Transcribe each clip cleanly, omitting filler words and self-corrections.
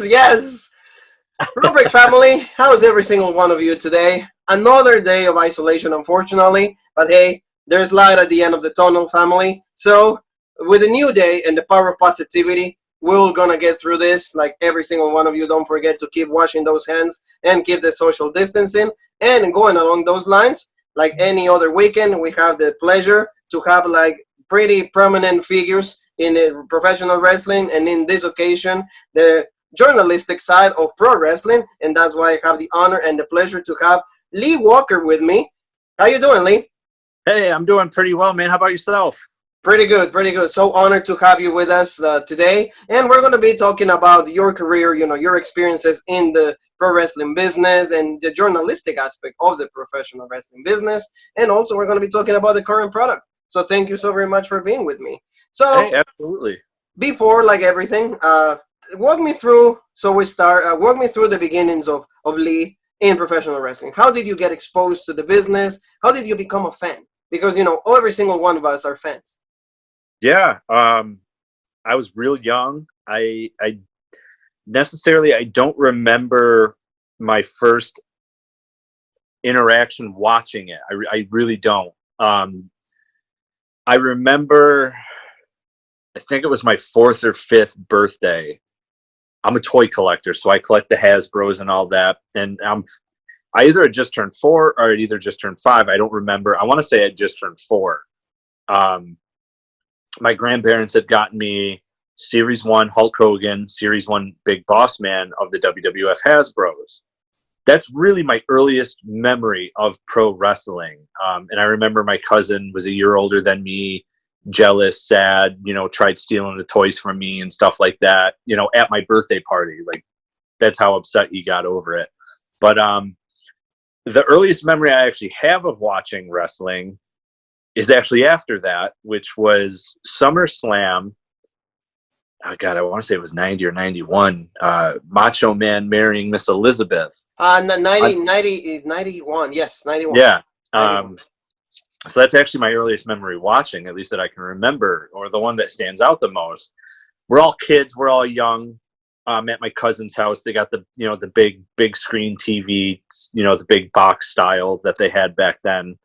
yes. Rubric family, how's every single one of you today? Another day of isolation, unfortunately, but hey, there's light at the end of the tunnel, family. So, with a new day and the power of positivity, we're gonna get through this. Like every single one of you, don't forget to keep washing those hands and keep the social distancing. And going along those lines, like any other weekend, we have the pleasure to have like pretty prominent figures in professional wrestling, and in this occasion, the journalistic side of pro wrestling, and that's why I have the honor and the pleasure to have Lee Walker with me. How you doing, Lee? Hey, I'm doing pretty well, man. How about yourself? Pretty good, pretty good. So honored to have you with us today, and we're going to be talking about your career, your experiences in the pro wrestling business and the journalistic aspect of the professional wrestling business, and also we're going to be talking about the current product. So thank you so very much for being with me. So hey, absolutely. Before, like everything, walk me through. So we start. Walk me through the beginnings of Lee in professional wrestling. How did you get exposed to the business? How did you become a fan? Because every single one of us are fans. Yeah, I was real young. I don't remember my first interaction watching it. I really don't. I remember, I think it was my 4th or 5th birthday. I'm a toy collector, so I collect the Hasbros and all that. And I either had just turned 4 or I'd either just turned 5. I don't remember. I want to say I just turned 4. My grandparents had gotten me Series 1 Hulk Hogan, Series 1 Big Boss Man of the WWF Hasbros. That's really my earliest memory of pro wrestling. And I remember my cousin was a year older than me, jealous, sad, tried stealing the toys from me and stuff like that, at my birthday party. Like, that's how upset he got over it. But the earliest memory I actually have of watching wrestling is actually after that, which was SummerSlam. Oh God, I want to say it was 90 or 91. Macho Man marrying Miss Elizabeth. 91. Yes, 91. Yeah. 91. So that's actually my earliest memory watching, at least that I can remember, or the one that stands out the most. We're all kids. We're all young. At my cousin's house, they got the big screen TV, the big box style that they had back then.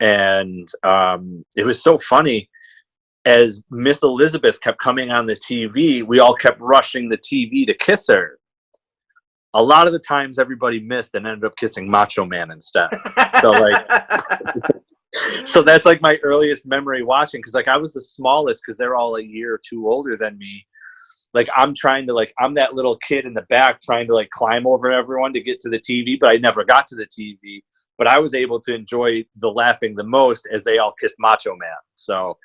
And it was so funny. As Miss Elizabeth kept coming on the TV, we all kept rushing the TV to kiss her. A lot of the times, everybody missed and ended up kissing Macho Man instead. So that's like my earliest memory watching, because I was the smallest, because they're all a year or two older than me. Like, I'm that little kid in the back trying to climb over everyone to get to the TV, but I never got to the TV. But I was able to enjoy the laughing the most as they all kissed Macho Man. So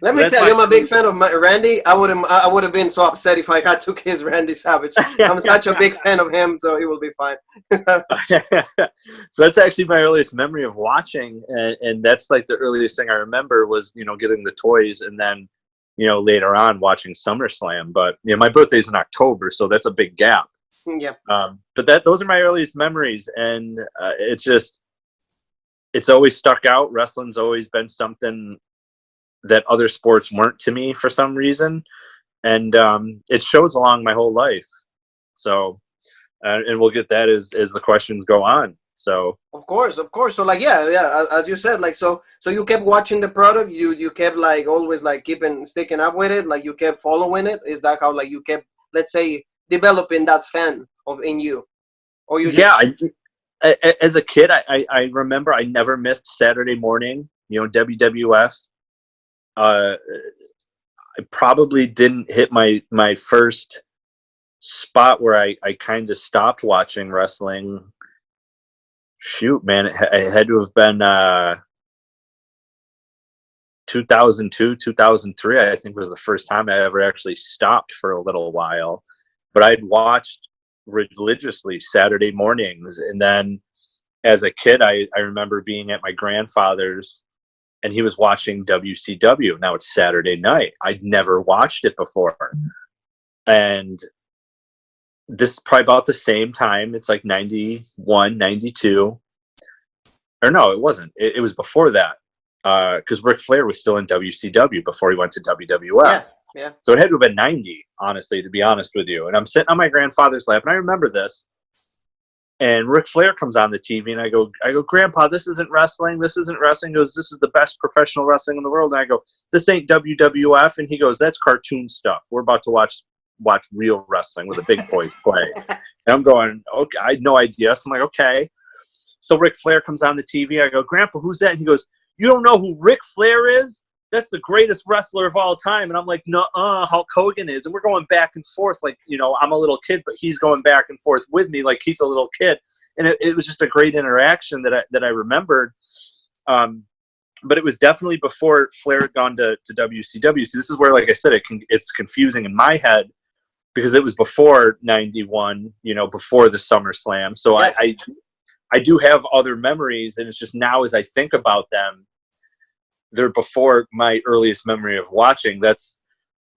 let me tell you, I'm a big fan of Randy. I would have been so upset if I had to kiss Randy Savage. I'm such a big fan of him, so he will be fine. So that's actually my earliest memory of watching, and that's like the earliest thing I remember was getting the toys, and then later on watching SummerSlam. But my birthday's in October, so that's a big gap. Yeah. But those are my earliest memories, and it's always stuck out. Wrestling's always been something that other sports weren't to me for some reason, and it shows along my whole life. So, and we'll get that as the questions go on. So of course. So yeah, as you said, so you kept watching the product. You kept always sticking up with it. Like, you kept following it. Is that how you kept, let's say, developing that fan in you, or you just... Yeah, as a kid, I remember I never missed Saturday morning. WWF. I probably didn't hit my first spot where I kind of stopped watching wrestling. Shoot, man, it had to have been 2002, 2003, I think, was the first time I ever actually stopped for a little while. But I'd watched religiously Saturday mornings. And then as a kid, I remember being at my grandfather's, and he was watching WCW. Now it's Saturday night. I'd never watched it before. And this is probably about the same time. It's like 91, 92. Or no, it wasn't. It was before that. because Ric Flair was still in WCW before he went to WWF. Yes. Yeah. So it had to have been 90, honestly, to be honest with you. And I'm sitting on my grandfather's lap, and I remember this. And Ric Flair comes on the TV, and I go, Grandpa, this isn't wrestling. This isn't wrestling. He goes, this is the best professional wrestling in the world. And I go, this ain't WWF. And he goes, that's cartoon stuff. We're about to watch real wrestling where the big boys play. And I'm going, okay, I had no idea. So I'm like, okay. So Ric Flair comes on the TV. I go, Grandpa, who's that? And he goes, you don't know who Ric Flair is? That's the greatest wrestler of all time. And I'm like, nuh-uh, Hulk Hogan is. And we're going back and forth. Like, you know, I'm a little kid, but he's going back and forth with me like he's a little kid. And it was just a great interaction that I remembered. But it was definitely before Flair had gone to WCW. So this is where, like I said, it's confusing in my head because it was before 91, you know, before the SummerSlam. So yes. I do have other memories, and it's just now as I think about them, they're before my earliest memory of watching. That's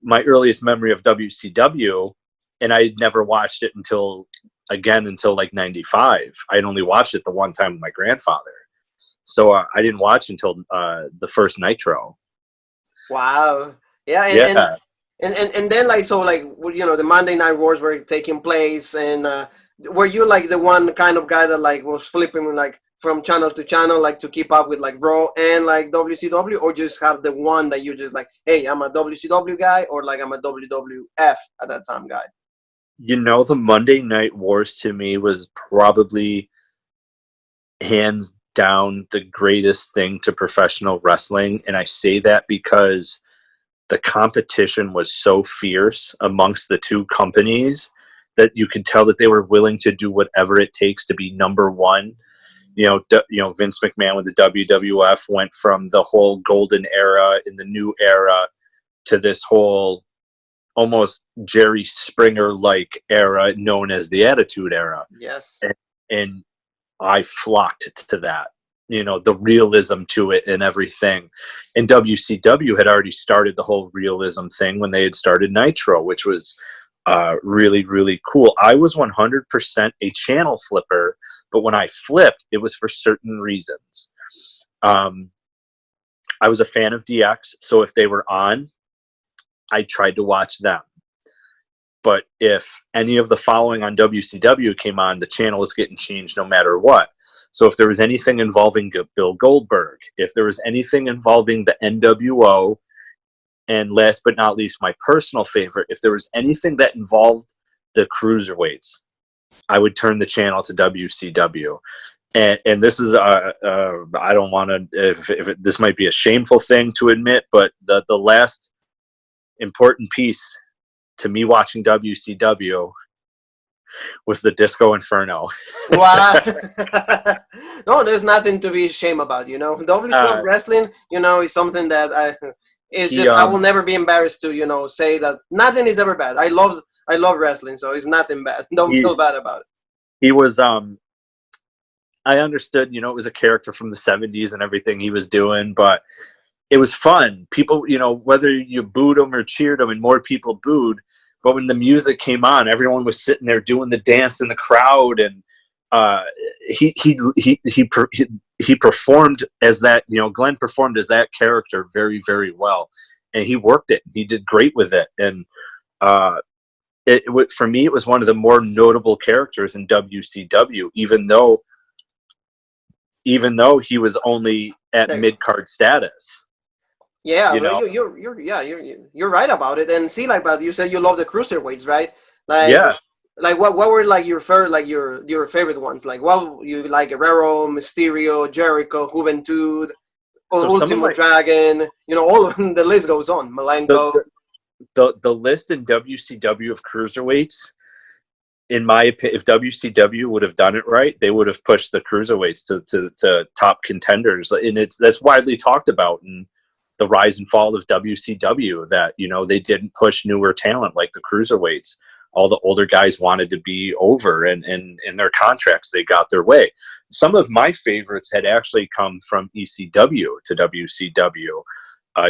my earliest memory of WCW, and I never watched it until like 95. I'd only watched it the one time with my grandfather. So I didn't watch until the first Nitro. Wow. Yeah. And then, like, so, like, you know, the Monday Night Wars were taking place, and were you like the one kind of guy that like was flipping like from channel to channel, like to keep up with like Raw and like WCW, or just have the one that you just like, hey, I'm a WCW guy, or like I'm a WWF at that time guy? You know, the Monday Night Wars to me was probably hands down the greatest thing to professional wrestling. And I say that because the competition was so fierce amongst the two companies that you could tell that they were willing to do whatever it takes to be number one. You know, Vince McMahon with the WWF went from the whole golden era in the new era to this whole almost Jerry Springer-like era known as the Attitude Era. Yes. And I flocked to that, you know, the realism to it and everything. And WCW had already started the whole realism thing when they had started Nitro, which was really, really cool. I was 100% a channel flipper, but when I flipped, it was for certain reasons. I was a fan of DX, so if they were on, I tried to watch them. But if any of the following on WCW came on, the channel was getting changed no matter what. So if there was anything involving Bill Goldberg, if there was anything involving the NWO, and last but not least, my personal favorite, if there was anything that involved the cruiserweights, I would turn the channel to WCW. And this is, I don't want to, this might be a shameful thing to admit, but the last important piece to me watching WCW was the Disco Inferno. Wow. No, there's nothing to be ashamed about, you know. WCW wrestling, you know, is something that I will never be embarrassed to, you know, say that nothing is ever bad. I love wrestling, so it's nothing bad. Don't feel bad about it. He was, I understood, you know, it was a character from the 70s and everything he was doing, but it was fun. People, you know, whether you booed him or cheered him, and more people booed, but when the music came on, everyone was sitting there doing the dance in the crowd, and he performed as that, you know, Glenn performed as that character very, very well, and he worked it. He did great with it, and for me, it was one of the more notable characters in WCW, even though he was only at mid-card status. Yeah, you're right about it. And see, like, but you said you love the cruiserweights, right? Like, yeah. Like, what were like your favorite ones? Like, what you like? Guerrero, Mysterio, Jericho, Juventud, Ultimo Dragon. You know, all of them, the list goes on. Malenko. The list in WCW of cruiserweights, in my opinion, if WCW would have done it right, they would have pushed the cruiserweights to top contenders, and that's widely talked about in the rise and fall of WCW, that, you know, they didn't push newer talent like the cruiserweights. All the older guys wanted to be over, and in their contracts, they got their way. Some of my favorites had actually come from ECW to WCW.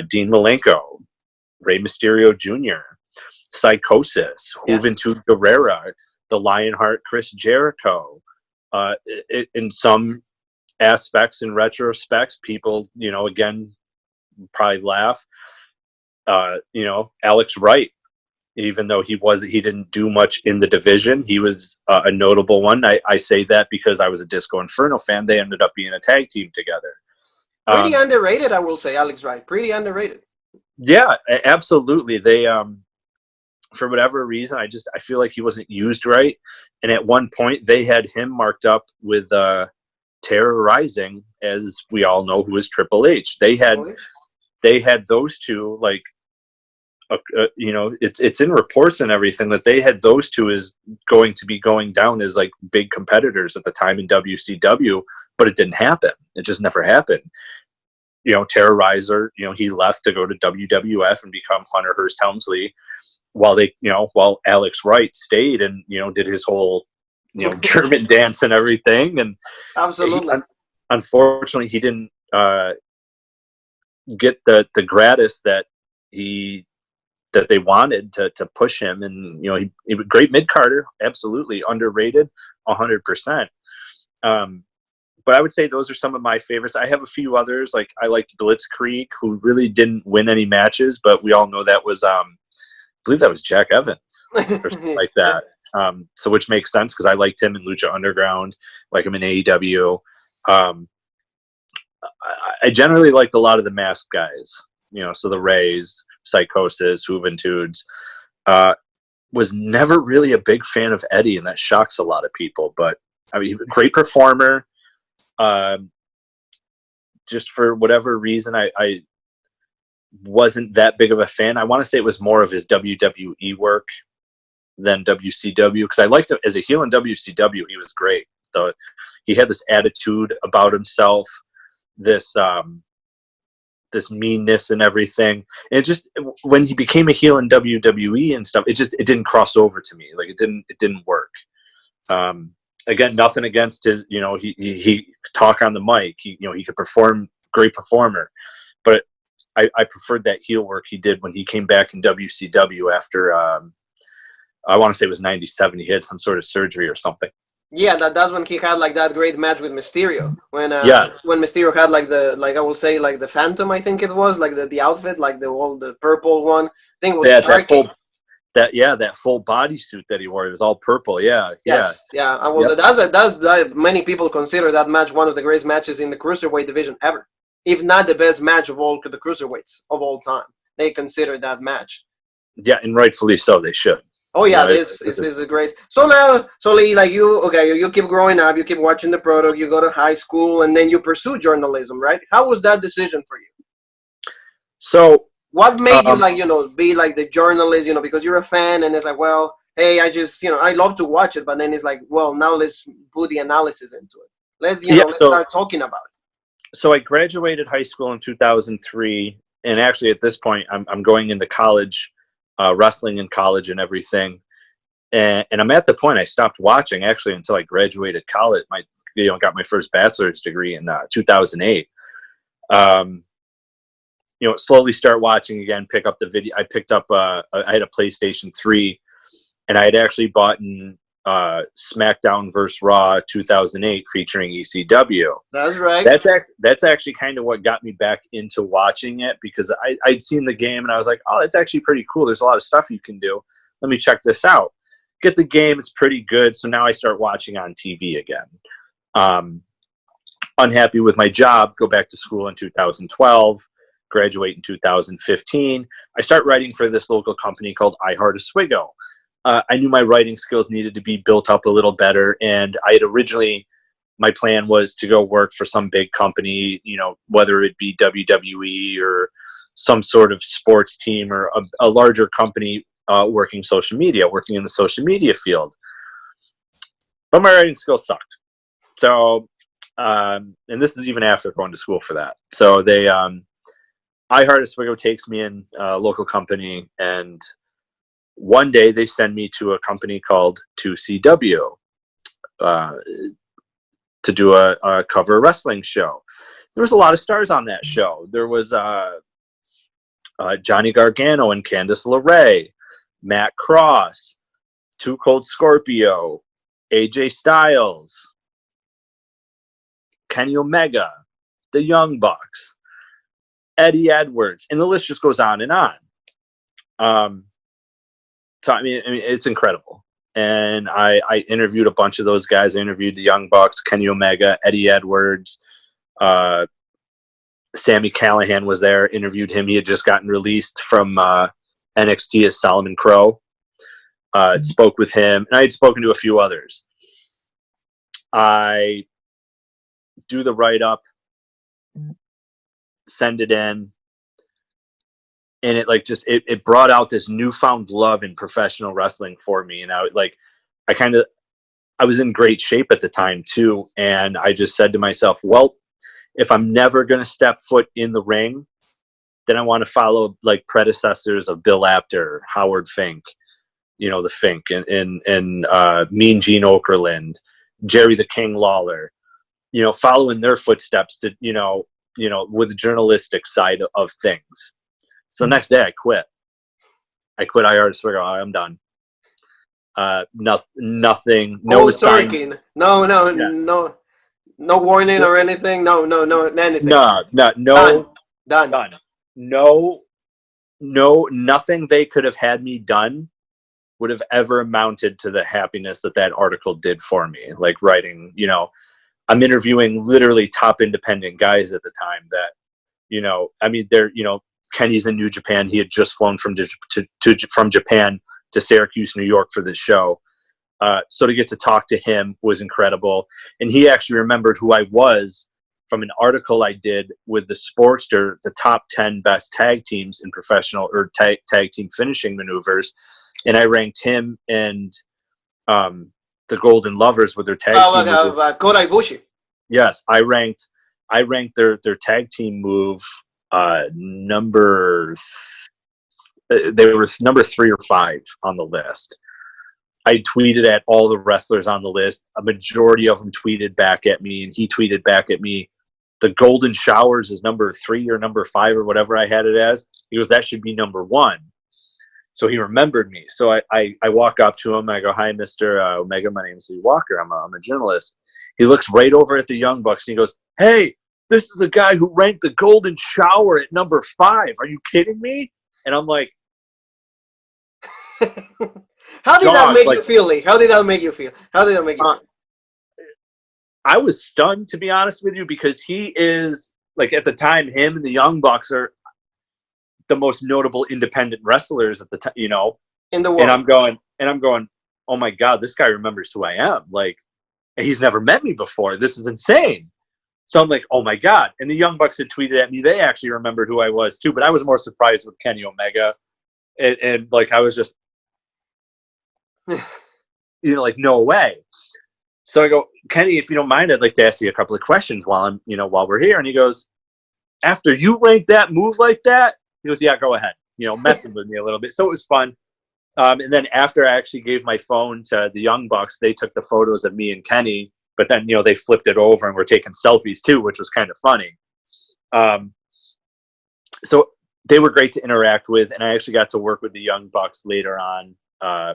Dean Malenko, Rey Mysterio Jr., Psychosis, Juventud Guerrera, the Lionheart Chris Jericho, and some aspects in retrospect, people, again, probably laugh. Alex Wright, even though he didn't do much in the division, he was a notable one. I say that because I was a Disco Inferno fan. They ended up being a tag team together. Pretty underrated, I will say, Alex Wright. Pretty underrated. Yeah, absolutely. They, for whatever reason, I feel like he wasn't used right. And at one point, they had him marked up with Terrorizing, as we all know, who is Triple H. They had those two, like, it's in reports and everything that they had those two as going to be going down as like big competitors at the time in WCW, but it didn't happen. It just never happened. Terrorizer, he left to go to WWF and become Hunter Hearst Helmsley, while Alex Wright stayed and did his whole German dance and everything. And absolutely, unfortunately, he didn't get the gratis that they wanted to push him. And he was great mid-carder, absolutely underrated, 100%. But I would say those are some of my favorites. I have a few others. Like, I liked Blitzkrieg, who really didn't win any matches, but we all know that was I believe that was Jack Evans or something like that. So which makes sense because I liked him in Lucha Underground, like him in AEW. I generally liked a lot of the masked guys, so the Rays, Psychosis, Juventudes. Was never really a big fan of Eddie, and that shocks a lot of people. But I mean, great performer. Just for whatever reason, I wasn't that big of a fan. I want to say it was more of his WWE work than WCW, because I liked him as a heel in WCW. He was great. He had this attitude about himself, this meanness and everything. And it just, when he became a heel in WWE and stuff, it didn't cross over to me. Like, it didn't work. Again, nothing against his, he could talk on the mic. He could perform, great performer. But I preferred that heel work he did when he came back in WCW after, I want to say it was 97. He had some sort of surgery or something. Yeah, that's when he had like that great match with Mysterio. When Mysterio had I will say the Phantom, I think it was, like the outfit, like the purple one. I think it was Starcade. That full bodysuit that he wore, it was all purple. Yeah. Yes, yeah. Well, that's many people consider that match one of the greatest matches in the cruiserweight division ever, if not the best match of all the cruiserweights of all time. They consider that match. Yeah, and rightfully so. They should. Oh yeah, this is a great. So now, Lee, like you keep growing up, you keep watching the product, you go to high school, and then you pursue journalism, right? How was that decision for you? So what made you be like the journalist, because you're a fan, and it's like, well, hey, I just I love to watch it, but then it's like, well, now let's put the analysis into it. Let's let's start talking about it. So I graduated high school in 2003, and actually at this point I'm going into college. Wrestling in college and everything, and I'm at the point I stopped watching actually until I graduated college. Got my first bachelor's degree in 2008. Slowly start watching again. Pick up the video. I picked up. I had a PlayStation 3, and I had actually bought Smackdown vs. Raw 2008 featuring ECW. That's right. That's actually kind of what got me back into watching it, because I'd seen the game and I was like, oh, it's actually pretty cool. There's a lot of stuff you can do. Let me check this out. Get the game. It's pretty good. So now I start watching on TV again. Unhappy with my job. Go back to school in 2012. Graduate in 2015. I start writing for this local company called iHeart Oswego. I knew my writing skills needed to be built up a little better, and I had originally, my plan was to go work for some big company, whether it be WWE or some sort of sports team or a larger company working in the social media field. But my writing skills sucked. So, and this is even after going to school for that. So they, iHeart Oswego takes me in a local company, and one day they send me to a company called 2CW to do a cover wrestling show. There was a lot of stars on that show. There was Johnny Gargano and Candice LeRae, Matt Cross, Too Cold Scorpio, AJ Styles, Kenny Omega, the Young Bucks, Eddie Edwards, and the list just goes on and on. So I mean, it's incredible. And I interviewed a bunch of those guys. I interviewed the Young Bucks, Kenny Omega, Eddie Edwards, Sami Callihan was there. Interviewed him. He had just gotten released from NXT as Solomon Crow. Spoke with him, and I had spoken to a few others. I do the write-up, send it in, and it like just it brought out this newfound love in professional wrestling for me. And I was in great shape at the time too, and I just said to myself, well, if I'm never going to step foot in the ring, then I want to follow like predecessors of Bill Apter, Howard Fink, the Fink, and Mean Gene Okerlund, Jerry the King Lawler, following their footsteps to, with the journalistic side of things. So the next day I quit. I just figured, I'm done. Nothing, no assignment. No warning or anything. No, anything. No, Done. No, nothing they could have had me done would have ever amounted to the happiness that article did for me. Like writing, I'm interviewing literally top independent guys at the time that, they're, Kenny's in New Japan. He had just flown from Japan to Syracuse, New York for this show. So to get to talk to him was incredible. And he actually remembered who I was from an article I did with the Sportster, the top 10 best tag teams in professional or tag team finishing maneuvers. And I ranked him and the Golden Lovers with their tag team. Kota Ibushi. Yes, I ranked their tag team move they were number 3 or 5 on the list. I tweeted at all the wrestlers on the list. A majority of them tweeted back at me, and he tweeted back at me. The Golden Showers is number 3 or number 5 or whatever I had it as. He goes, that should be number 1. So he remembered me. So I walk up to him. I go, hi, Mr. Omega. My name is Lee Walker. I'm a journalist. He looks right over at the Young Bucks, and he goes, hey, this is a guy who ranked the Golden Shower at number 5. Are you kidding me? And I'm like, how did that make you feel, Lee? How did that make you feel? I was stunned, to be honest with you, because he is, like, at the time, him and the Young Bucks are the most notable independent wrestlers at the time, in the world. And I'm going, oh my God, this guy remembers who I am. Like, he's never met me before. This is insane. So I'm like, oh my God. And the Young Bucks had tweeted at me. They actually remembered who I was too, but I was more surprised with Kenny Omega. And like, I was just, like, no way. So I go, Kenny, if you don't mind, I'd like to ask you a couple of questions while we're here. And he goes, after you rank that move like that, he goes, yeah, go ahead, messing with me a little bit. So it was fun. And then after I actually gave my phone to the Young Bucks, they took the photos of me and Kenny, but then, they flipped it over and were taking selfies too, which was kind of funny. So they were great to interact with. And I actually got to work with the Young Bucks later on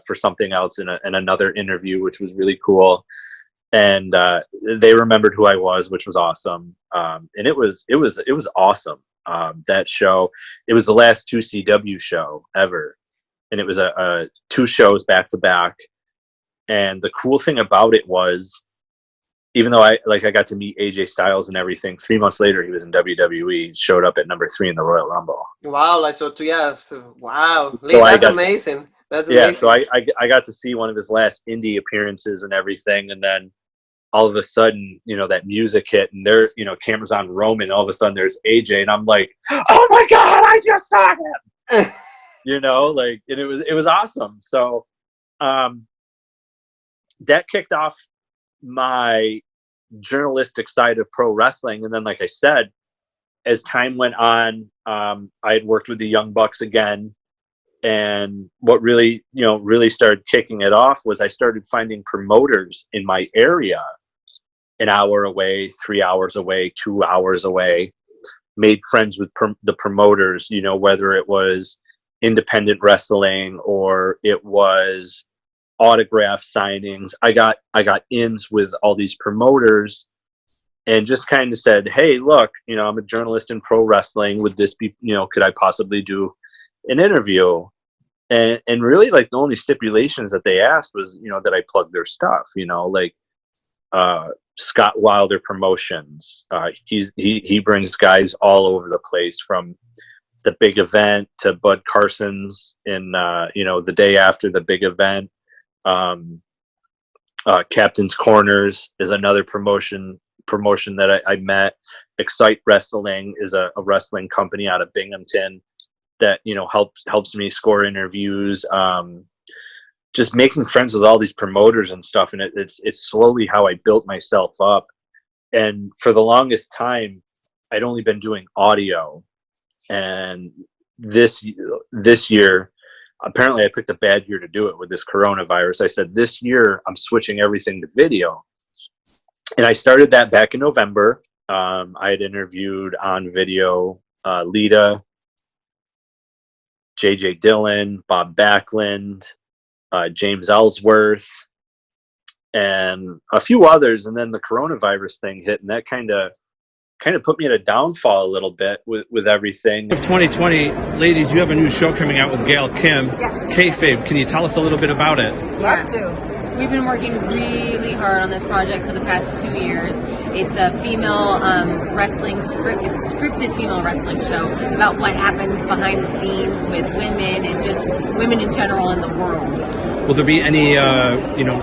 for something else in another interview, which was really cool. And they remembered who I was, which was awesome. And it was awesome. That show, it was the last 2CW show ever. And it was a 2 shows back to back. And the cool thing about it was, even though I got to meet AJ Styles and everything, 3 months later he was in WWE, showed up at number 3 in the Royal Rumble. Wow, wow, Lee, that's amazing. That's amazing. So I got to see one of his last indie appearances and everything, and then all of a sudden, that music hit, and there, cameras on Roman, all of a sudden there's AJ, and I'm like, oh my God, I just saw him. And it was awesome. So that kicked off my journalistic side of pro wrestling. And then, like I said, as time went on, I had worked with the Young Bucks again. And what really started kicking it off was I started finding promoters in my area, an hour away, 3 hours away, 2 hours away, made friends with the promoters, whether it was independent wrestling or it was autograph signings. I got ins with all these promoters, and just kind of said, hey, look, I'm a journalist in pro wrestling. Would this be, could I possibly do an interview? And really, like, the only stipulations that they asked was, that I plug their stuff, like Scott Wilder Promotions. He brings guys all over the place, from the big event to Bud Carson's in, the day after the big event. Captain's Corners is another promotion that I met. Excite Wrestling is a wrestling company out of Binghamton that helps me score interviews. Just making friends with all these promoters and stuff, and it's slowly how I built myself up. And for the longest time, I'd only been doing audio, and this year, apparently I picked a bad year to do it with this coronavirus. I said, this year I'm switching everything to video. And I started that back in November. I had interviewed on video Lita, JJ Dillon, Bob Backlund, James Ellsworth, and a few others. And then the coronavirus thing hit, and that kind of put me at a downfall a little bit with everything. Of 2020, ladies, you have a new show coming out with Gail Kim. Yes. Kayfabe, can you tell us a little bit about it? Love to. We've been working really hard on this project for the past 2 years. It's a female wrestling script. It's a scripted female wrestling show about what happens behind the scenes with women and just women in general in the world. Will there be any,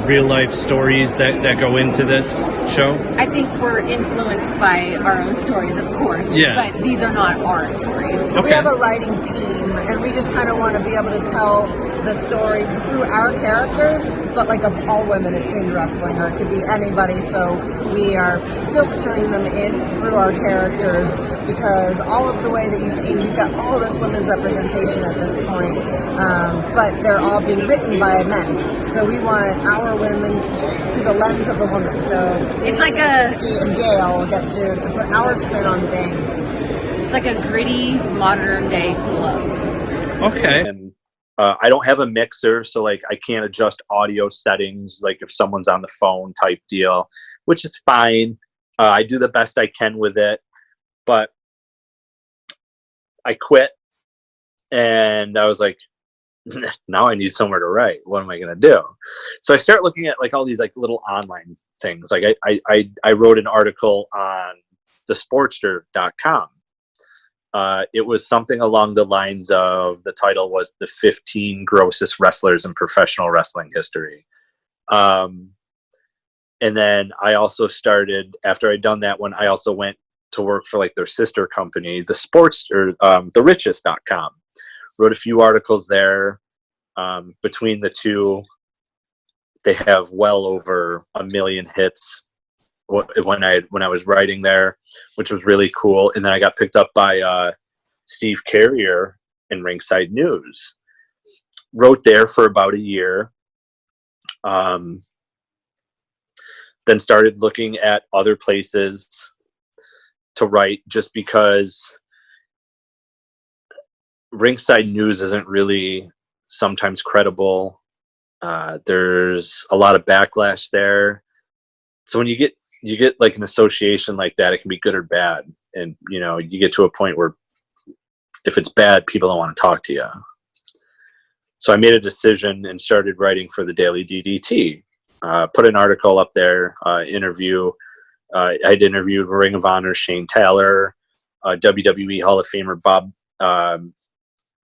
real life stories that go into this show? I think we're influenced by our own stories, of course. Yeah. But these are not our stories. So we have a writing team, and we just kind of want to be able to tell the story through our characters, but like of all women in wrestling, or it could be anybody. So we are filtering them in through our characters, because all of the way that you've seen, we've got all this women's representation at this point, but they're all being written by men. So we want our women to through the lens of the woman. So It's like a- Misty and Gail get to put our spin on things. It's like a gritty modern day glow. Okay. And I don't have a mixer, so like I can't adjust audio settings, like if someone's on the phone type deal, which is fine. I do the best I can with it, but I quit, and I was like, now I need somewhere to write. What am I going to do? So I start looking at like all these like little online things. Like I wrote an article on thesportster.com. It was something along the lines of, the title was the 15 grossest wrestlers in professional wrestling history. And then I also started, after I'd done that one, I also went to work for like their sister company, the richest.com. Wrote a few articles there. Between the two, they have well over 1 million hits when I was writing there, which was really cool. And then I got picked up by Steve Carrier in Ringside News. Wrote there for about a year. Then started looking at other places to write, just because Ringside News isn't really sometimes credible. There's a lot of backlash there. So when you get like an association like that, it can be good or bad. And, you get to a point where if it's bad, people don't want to talk to you. So I made a decision and started writing for the Daily DDT. Put an article up there, interview. I'd interviewed Ring of Honor Shane Taylor, WWE Hall of Famer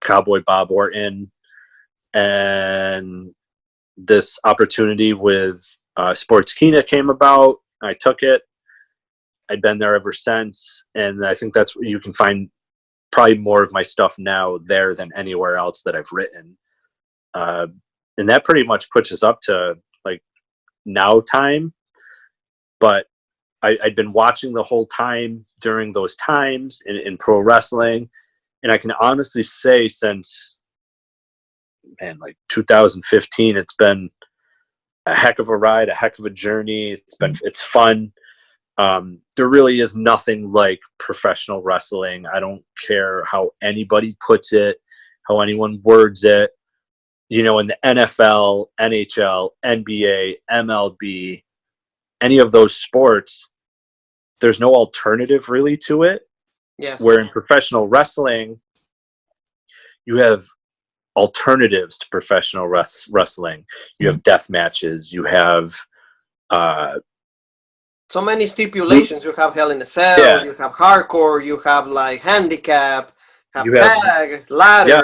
Cowboy Bob Orton, and this opportunity with Sportskeeda came about. I took it. I'd been there ever since, and I think that's where you can find probably more of my stuff now there than anywhere else that I've written. And that pretty much puts us up to like now time, but I'd been watching the whole time during those times in pro wrestling. And I can honestly say since, like 2015, it's been a heck of a ride, a heck of a journey. It's fun. There really is nothing like professional wrestling. I don't care how anybody puts it, how anyone words it. In the NFL, NHL, NBA, MLB, any of those sports, there's no alternative really to it. Yes. Where in professional wrestling, you have alternatives to professional wrestling. You have death matches. You have so many stipulations. You have Hell in a Cell. Yeah. You have hardcore. You have like handicap. You have tag, ladder. Yeah.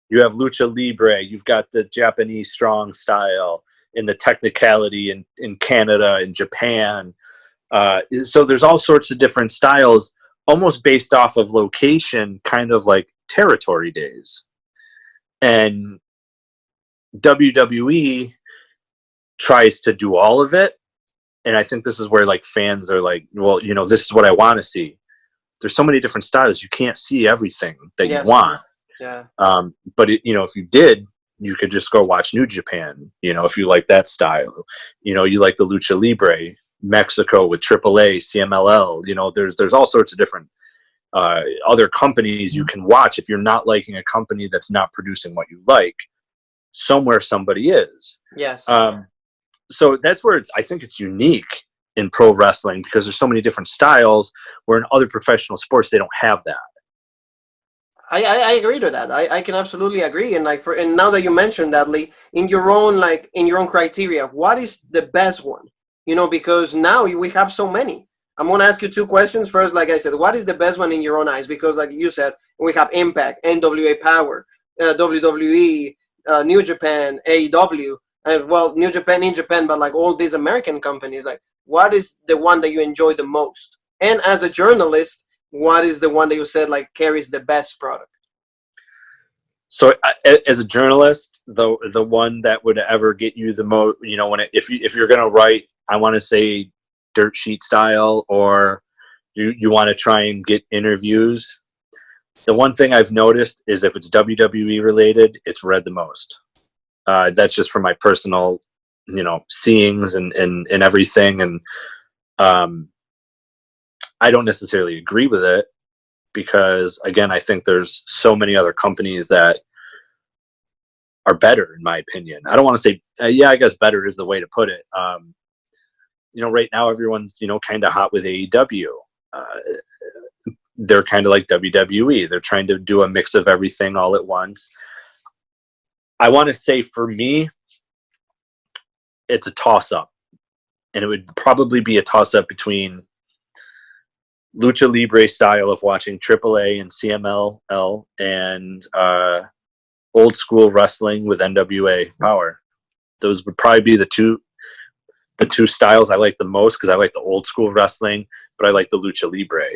You have lucha libre. You've got the Japanese strong style and the technicality in Canada and Japan. So there's all sorts of different styles, almost based off of location, kind of like territory days. And WWE tries to do all of it. And I think this is where like fans are like, well, you know, this is what I want to see. There's so many different styles. You can't see everything that you want. Yeah. But you know, if you did, you could just go watch New Japan. You know, if you like that style, you know, you like the lucha libre, Mexico with AAA, CMLL. You know, there's all sorts of different other companies you can watch. If you're not liking a company that's not producing what you like, somewhere somebody is. Yes. So that's where I think it's unique in pro wrestling, because there's so many different styles, where in other professional sports they don't have that. I agree to that. I can absolutely agree. And like and now that you mentioned that, Lee, in your own criteria, what is the best one? You know, because now we have so many. I'm going to ask you two questions. First, like I said, what is the best one in your own eyes? Because like you said, we have Impact, NWA Power, WWE, New Japan, AEW, and well, New Japan in Japan, but like all these American companies. Like, what is the one that you enjoy the most? And as a journalist, what is the one that you said like carries the best product? So as a journalist, the one that would ever get you the most, you know, if you're going to write, I want to say dirt sheet style, or you want to try and get interviews, the one thing I've noticed is if it's WWE related, it's read the most. That's just from my personal, you know, seeings and everything. And I don't necessarily agree with it, because again, I think there's so many other companies that are better, in my opinion. I don't want to say, I guess better is the way to put it. You know, right now everyone's, you know, kind of hot with AEW. They're kind of like WWE. They're trying to do a mix of everything all at once. I want to say for me, it's a toss-up. And it would probably be a toss-up between lucha libre style of watching AAA and CMLL and old school wrestling with NWA Power. Those would probably be the two styles I like the most, because I like the old school wrestling, but I like the lucha libre.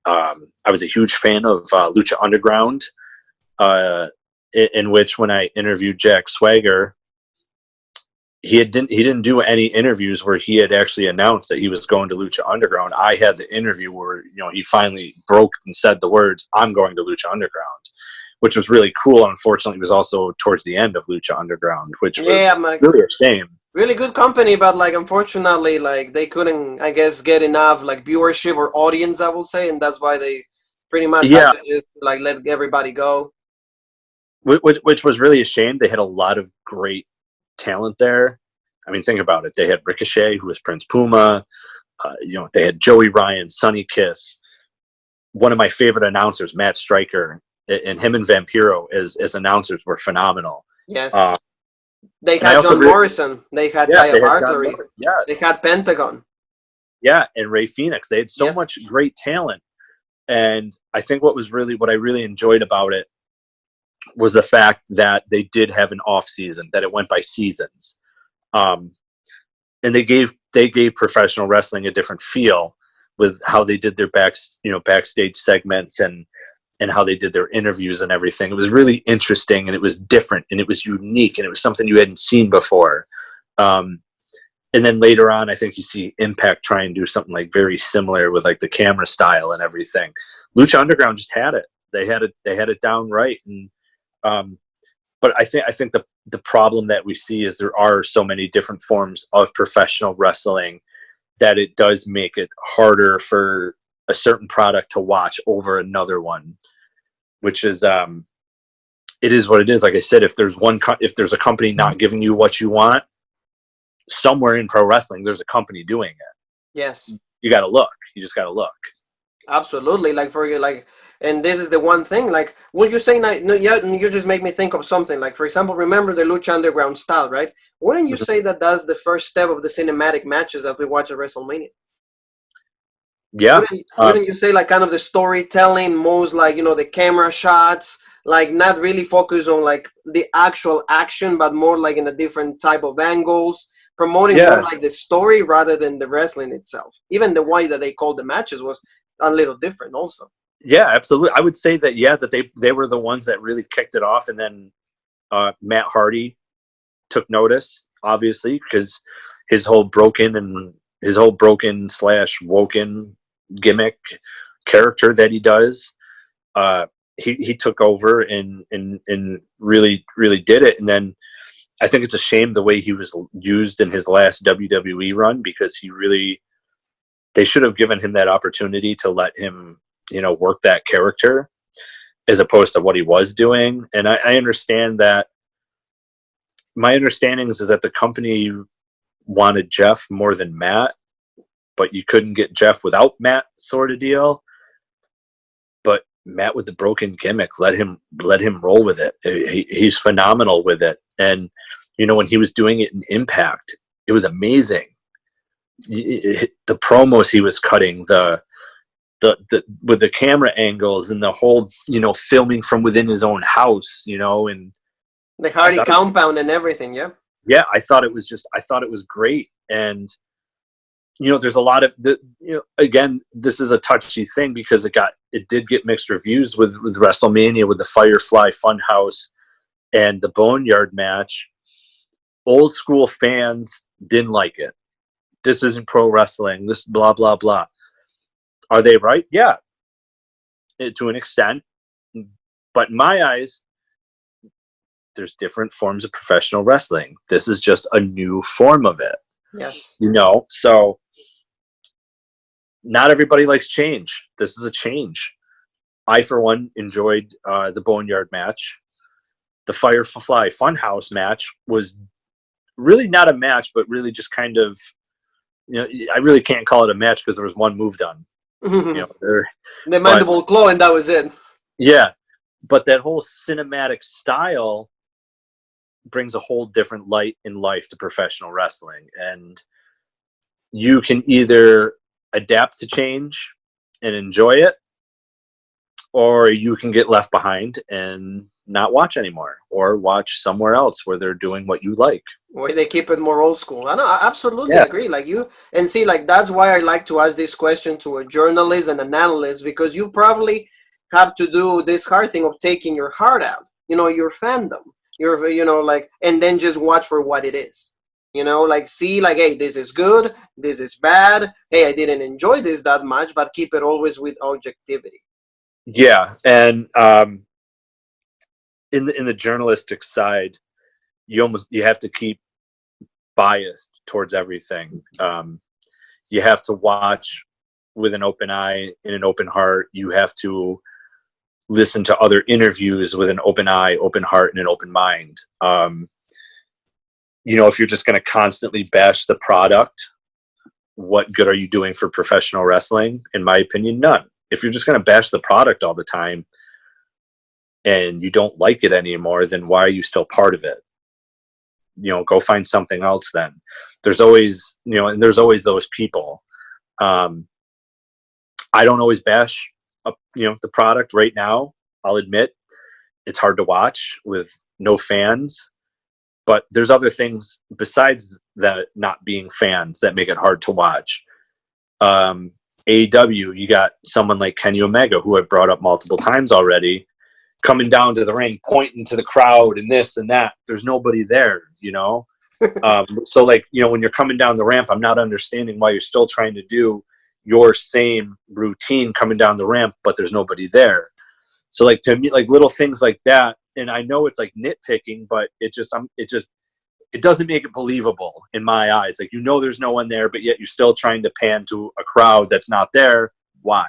I was a huge fan of Lucha Underground, in which when I interviewed Jack Swagger, he didn't do any interviews where he had actually announced that he was going to Lucha Underground. I had the interview where, you know, he finally broke and said the words, "I'm going to Lucha Underground," which was really cool. Unfortunately, it was also towards the end of Lucha Underground, which was really a shame. Really good company, but like unfortunately, like they couldn't, I guess, get enough like viewership or audience, I will say, and that's why they pretty much had to just like let everybody go. Which was really a shame. They had a lot of great talent there. I mean, think about it. They had Ricochet, who was Prince Puma. You know, they had Joey Ryan, Sonny Kiss. One of my favorite announcers, Matt Stryker, and him and Vampiro as announcers were phenomenal. Yes. They had John Morrison. They had Taya Barkley. Yes. They had Pentagon. Yeah, and Ray Phoenix. They had so much great talent. And I think what I really enjoyed about it was the fact that they did have an off season, that it went by seasons. And they gave professional wrestling a different feel with how they did their backstage segments and how they did their interviews and everything. It was really interesting, and it was different, and it was unique, and it was something you hadn't seen before. And then later on, I think you see Impact try and do something like very similar with like the camera style and everything. Lucha Underground just had it. They had it down right. And but I think the problem that we see is there are so many different forms of professional wrestling that it does make it harder for a certain product to watch over another one, which is it is what it is. Like I said, if there's a company not giving you what you want, somewhere in pro wrestling there's a company doing it. Yes. you got to look. You just got to look. Absolutely, like for you, like, and this is the one thing. Like, would you say, no, yeah, you just make me think of something. Like, for example, remember the Lucha Underground style, right? Wouldn't you say that that's the first step of the cinematic matches that we watch at WrestleMania? Yeah. Wouldn't you say, like, kind of the storytelling, most like, the camera shots, like not really focus on like the actual action, but more like in a different type of angles, promoting more like the story rather than the wrestling itself. Even the way that they called the matches was a little different also. Yeah, absolutely. I would say that, that they were the ones that really kicked it off. And then Matt Hardy took notice, obviously, because his whole broken / woken gimmick character that he does, he took over and really did it. And then I think it's a shame the way he was used in his last WWE run, because they should have given him that opportunity to let him, work that character as opposed to what he was doing. And I understand that. My understanding is that the company wanted Jeff more than Matt, but you couldn't get Jeff without Matt, sort of deal. But Matt with the broken gimmick, let him roll with it. He's phenomenal with it. And when he was doing it in Impact, it was amazing. The promos he was cutting, the with the camera angles and the whole filming from within his own house, and the Hardy compound and everything. Yeah, I thought it was great. And there's a lot of again, this is a touchy thing because it did get mixed reviews with WrestleMania, with the Firefly Funhouse and the Boneyard match. Old school fans didn't like it. This isn't pro wrestling. This blah blah blah. Are they right? Yeah, to an extent. But in my eyes, there's different forms of professional wrestling. This is just a new form of it. Yes. So not everybody likes change. This is a change. I, for one, enjoyed the Boneyard match. The Firefly Funhouse match was really not a match, but really just kind of, I really can't call it a match because there was one move done. The mandible claw, and that was it. Yeah. But that whole cinematic style brings a whole different light in life to professional wrestling. And you can either adapt to change and enjoy it, or you can get left behind and not watch anymore, or watch somewhere else where they're doing what you like. Where they keep it more old school. I absolutely agree. Like you, and see, like that's why I like to ask this question to a journalist and an analyst, because you probably have to do this hard thing of taking your heart out, your fandom, and then just watch for what it is. See, like, hey, this is good, this is bad. Hey, I didn't enjoy this that much, but keep it always with objectivity. Yeah, and in the journalistic side, you have to keep biased towards everything. You have to watch with an open eye and an open heart. You have to listen to other interviews with an open eye, open heart, and an open mind. If you're just going to constantly bash the product, what good are you doing for professional wrestling? In my opinion, none. If you're just going to bash the product all the time and you don't like it anymore, then why are you still part of it? Go find something else then. There's always, and there's always those people. I don't always bash the product right now. I'll admit it's hard to watch with no fans, but there's other things besides that not being fans that make it hard to watch. AEW, you got someone like Kenny Omega, who I've brought up multiple times already, coming down to the ring, pointing to the crowd and this and that. There's nobody there, So when you're coming down the ramp, I'm not understanding why you're still trying to do your same routine coming down the ramp, but there's nobody there. So like, to me, like little things like that. And I know it's like nitpicking, but it doesn't make it believable in my eyes. Like, there's no one there, but yet you're still trying to pan to a crowd that's not there. Why?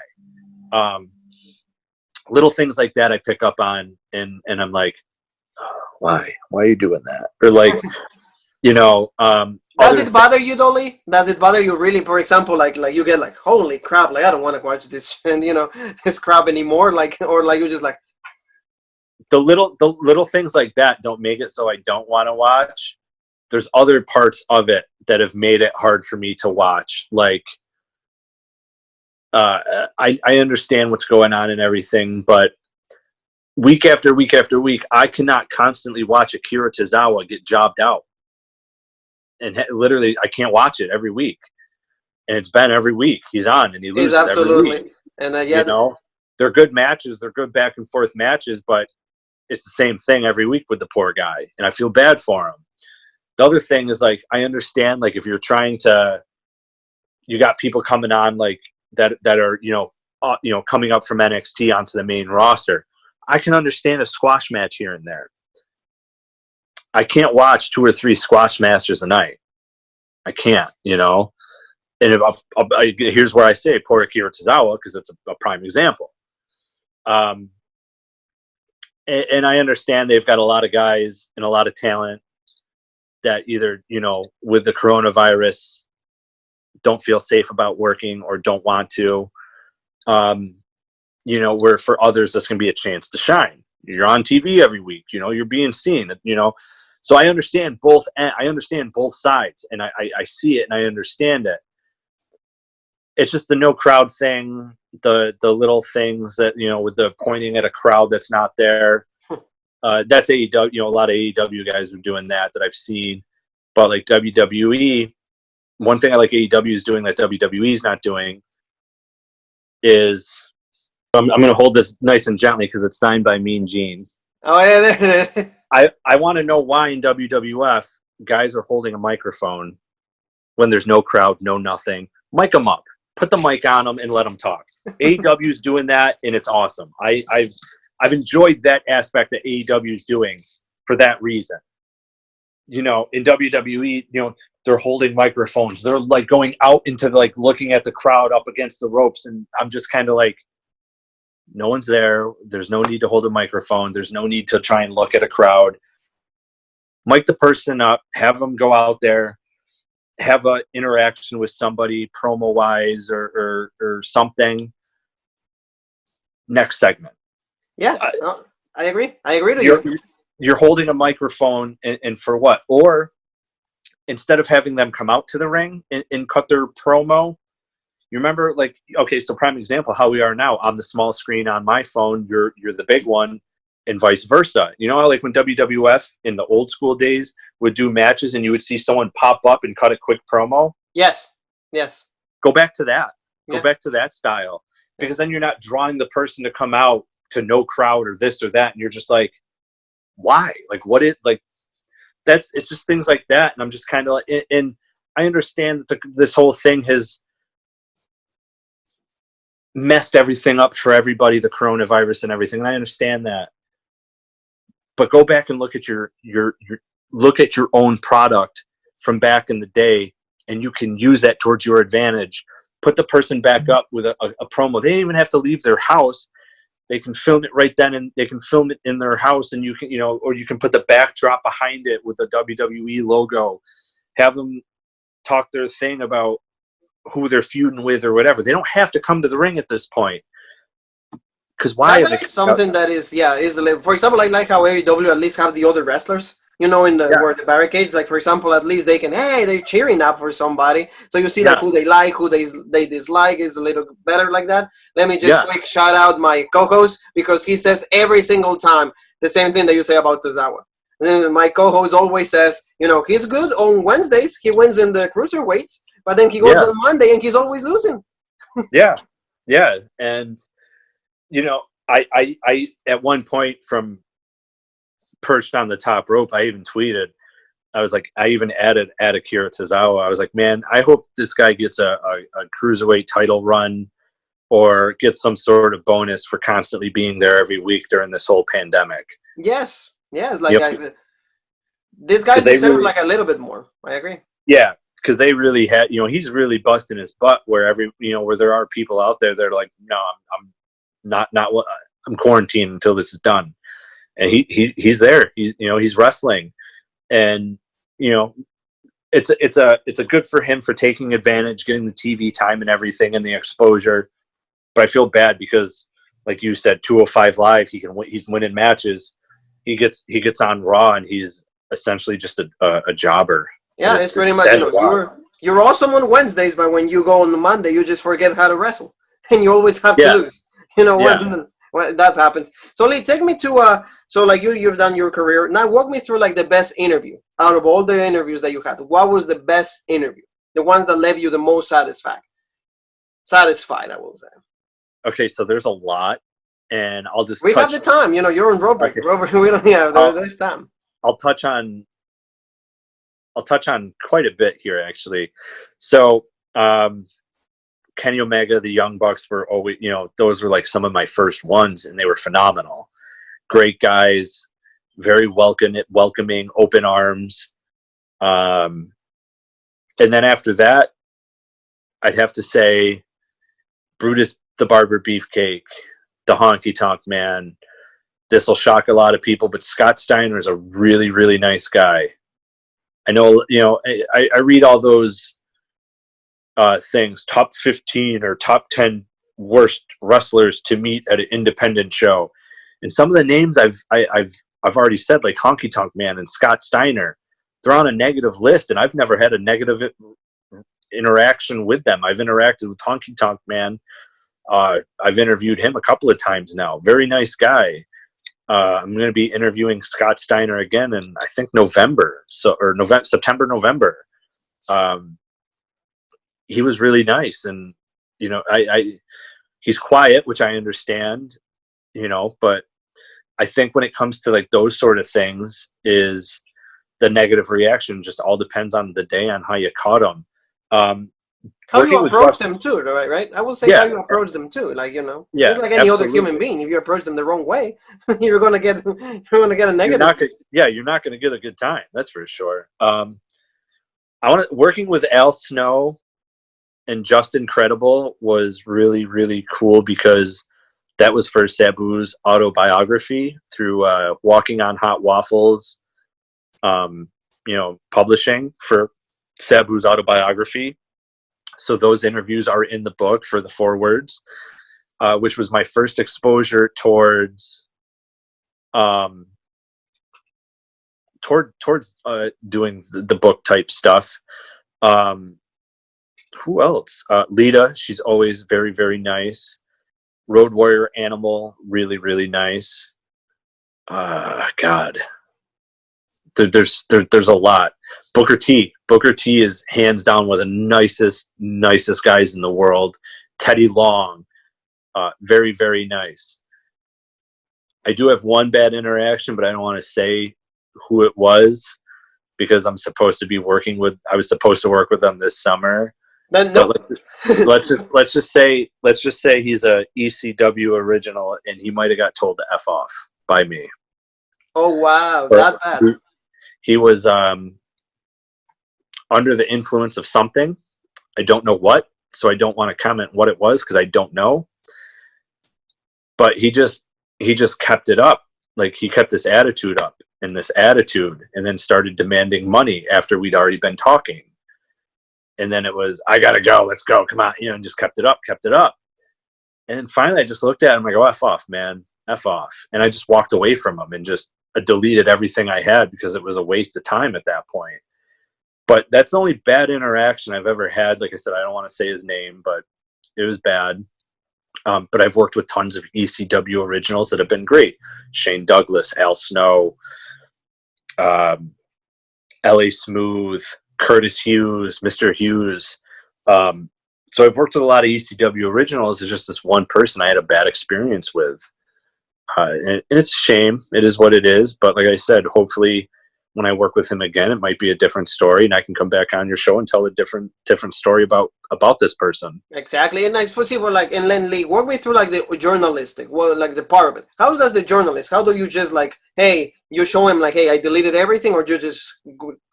Little things like that I pick up on, and I'm like, oh, why are you doing that? Or like, You know, Does it bother you, Dolly? Does it bother you really? For example, like you get like, holy crap, like I don't want to watch this, and this crap anymore, like, or like you're just like, the little things like that don't make it so I don't want to watch. There's other parts of it that have made it hard for me to watch. Like, I understand what's going on and everything, but week after week after week, I cannot constantly watch Akira Tozawa get jobbed out. And literally, I can't watch it every week. And it's been every week. He's on and he loses absolutely. every week. And you know, they're good matches. They're good back and forth matches, but it's the same thing every week with the poor guy. And I feel bad for him. The other thing is, like, I understand, like, if you're trying to, you got people coming on like that are, coming up from NXT onto the main roster. I can understand a squash match here and there. I can't watch 2 or 3 squash matches a night. I can't, And here's where I say poor Akira Tozawa, because it's a prime example. And I understand they've got a lot of guys and a lot of talent that either, with the coronavirus, don't feel safe about working or don't want to. Where for others, this can be a chance to shine. You're on TV every week, you're being seen, So I understand both sides, and I see it and I understand it. It's just the no crowd thing, the little things that, with the pointing at a crowd that's not there. That's AEW, a lot of AEW guys are doing that I've seen. But like WWE, one thing I like AEW is doing that WWE is not doing is, I'm going to hold this nice and gently because it's signed by Mean Gene. Oh, yeah. I want to know why in WWF guys are holding a microphone when there's no crowd, no nothing. Mic them up. Put the mic on them and let them talk. AEW is doing that, and it's awesome. I've enjoyed that aspect that AEW is doing for that reason. In WWE, they're holding microphones. They're like going out into like looking at the crowd up against the ropes, and I'm just kind of like, no one's there. There's no need to hold a microphone. There's no need to try and look at a crowd. Mic the person up. Have them go out there. Have an interaction with somebody promo-wise or something. Next segment. Yeah, I agree. I agree with you. You're holding a microphone and for what? Or instead of having them come out to the ring and cut their promo, you remember, like, okay, so prime example, how we are now. On the small screen on my phone, you're the big one, and vice versa. Like when WWF in the old school days would do matches and you would see someone pop up and cut a quick promo? Yes. Go back to that. Go Yeah. back to that style. Because then you're not drawing the person to come out to no crowd or this or that, and you're just like, why? Like, it's just things like that, and I'm just kind of like, and I understand that this whole thing has messed everything up for everybody, the coronavirus and everything, and I understand that. But go back and look at your own product from back in the day, and you can use that towards your advantage. Put the person back up with a promo. They don't even have to leave their house. They can film it right then, and they can film it in their house, and you can, or you can put the backdrop behind it with the WWE logo. Have them talk their thing about who they're feuding with or whatever. They don't have to come to the ring at this point. Because why? That's something that is for example, I like how AEW at least have the other wrestlers, where the barricades, like, for example, at least they can, they're cheering up for somebody. So you see that who they like, who they dislike is a little better like that. Let me just quick shout out my co-host, because he says every single time the same thing that you say about Tozawa. And my co-host always says, he's good on Wednesdays. He wins in the cruiserweights, but then he goes on Monday and he's always losing. Yeah. And, I at one point from Perched on the Top Rope, I even tweeted, I was like, I even added Akira Tozawa. I was like, man, I hope this guy gets a cruiserweight title run or gets some sort of bonus for constantly being there every week during this whole pandemic. Yes. Like, these guys deserve like a little bit more. I agree. Yeah, because they really had, he's really busting his butt where where there are people out there that are like, no, I'm quarantined until this is done. And he's there. He's wrestling, and it's a good for him for taking advantage, getting the TV time and everything and the exposure. But I feel bad because, like you said, 205 Live, he's winning matches. He gets on Raw and he's essentially just a jobber. Yeah, it's pretty much, you're awesome on Wednesdays, but when you go on Monday, you just forget how to wrestle, and you always have to lose. When that happens. So Lee, take me to so like you've done your career. Now walk me through like the best interview out of all the interviews that you had. What was the best interview? The ones that left you the most satisfied, I will say. Okay, so there's a lot, and I'll just have the time. You're on road break. Okay. Robert, we don't have there's time. I'll touch on quite a bit here, actually. So, Kenny Omega, the Young Bucks were always, those were like some of my first ones, and they were phenomenal. Great guys, very welcoming, open arms. And then after that, I'd have to say Brutus the Barber Beefcake, the Honky Tonk Man. This will shock a lot of people, but Scott Steiner is a really, really nice guy. I know, I read all those things, top 15 or top 10 worst wrestlers to meet at an independent show. And some of the names I've already said, like Honky Tonk Man and Scott Steiner, they're on a negative list, and I've never had a negative interaction with them. I've interacted with Honky Tonk Man. I've interviewed him a couple of times now. Very nice guy. I'm going to be interviewing Scott Steiner again in, I think, September, November. He was really nice, and he's quiet, which I understand, but I think when it comes to like those sort of things, is the negative reaction just all depends on the day, on how you caught them. How you approach them too, right? I will say how you approach them too. Like, it's like any other human being. If you approach them the wrong way, you're gonna get a negative. You're not gonna get a good time. That's for sure. Working with Al Snow and Justin Credible was really, really cool, because that was for Sabu's autobiography through Walking on Hot Waffles, publishing for Sabu's autobiography. So those interviews are in the book for the forwards, which was my first exposure towards doing the book type stuff. Who else? Lita, she's always very, very nice. Road Warrior Animal, really, really nice. God, there's a lot. Booker T is hands down one of the nicest guys in the world. Teddy Long, very, very nice. I do have one bad interaction, but I don't want to say who it was, because I was supposed to work with them this summer. No. Let's just say he's a ECW original, and he might have got told to F off by me. Oh wow, that bad. He was under the influence of something. I don't know what, so I don't want to comment what it was, because I don't know. But he just kept it up. Like, he kept this attitude up and then started demanding money after we'd already been talking. And then it was, I gotta go, let's go, come on, and just kept it up. And then finally I just looked at him, I go, F off, man, F off. And I just walked away from him and just deleted everything I had, because it was a waste of time at that point. But that's the only bad interaction I've ever had. Like I said, I don't want to say his name, but it was bad. But I've worked with tons of ECW originals that have been great. Shane Douglas, Al Snow, L.A. Smooth, Curtis Hughes, Mr. Hughes. So I've worked with a lot of ECW originals. It's just this one person I had a bad experience with. And it's a shame. It is what it is. But like I said, hopefully when I work with him again, it might be a different story, and I can come back on your show and tell a different story about this person. Exactly. And for example, like in Len Lee, walk me through like the journalistic, like the part of it. How does the journalist, how do you just like, hey, you show him like, hey, I deleted everything, or you just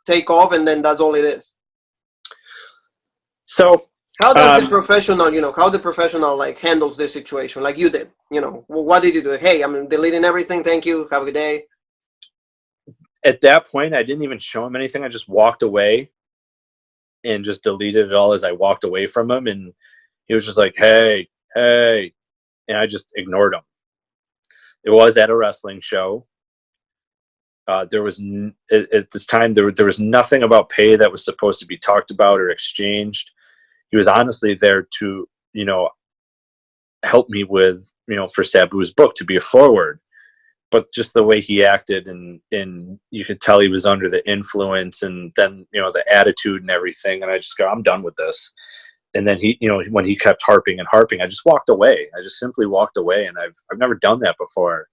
take off and then that's all it is? So how does the professional, like handles this situation like you did? What did you do? Hey, I'm deleting everything. Thank you. Have a good day. At that point, I didn't even show him anything. I just walked away, and just deleted it all as I walked away from him. And he was just like, hey, hey. And I just ignored him. It was at a wrestling show. There was at this time there was nothing about pay that was supposed to be talked about or exchanged. He was honestly there to, help me with, for Sabu's book to be a forward. But just the way he acted, and you could tell he was under the influence, and then the attitude and everything. And I just go, I'm done with this. And then he, when he kept harping and harping, I just walked away. I just simply walked away, and I've never done that before.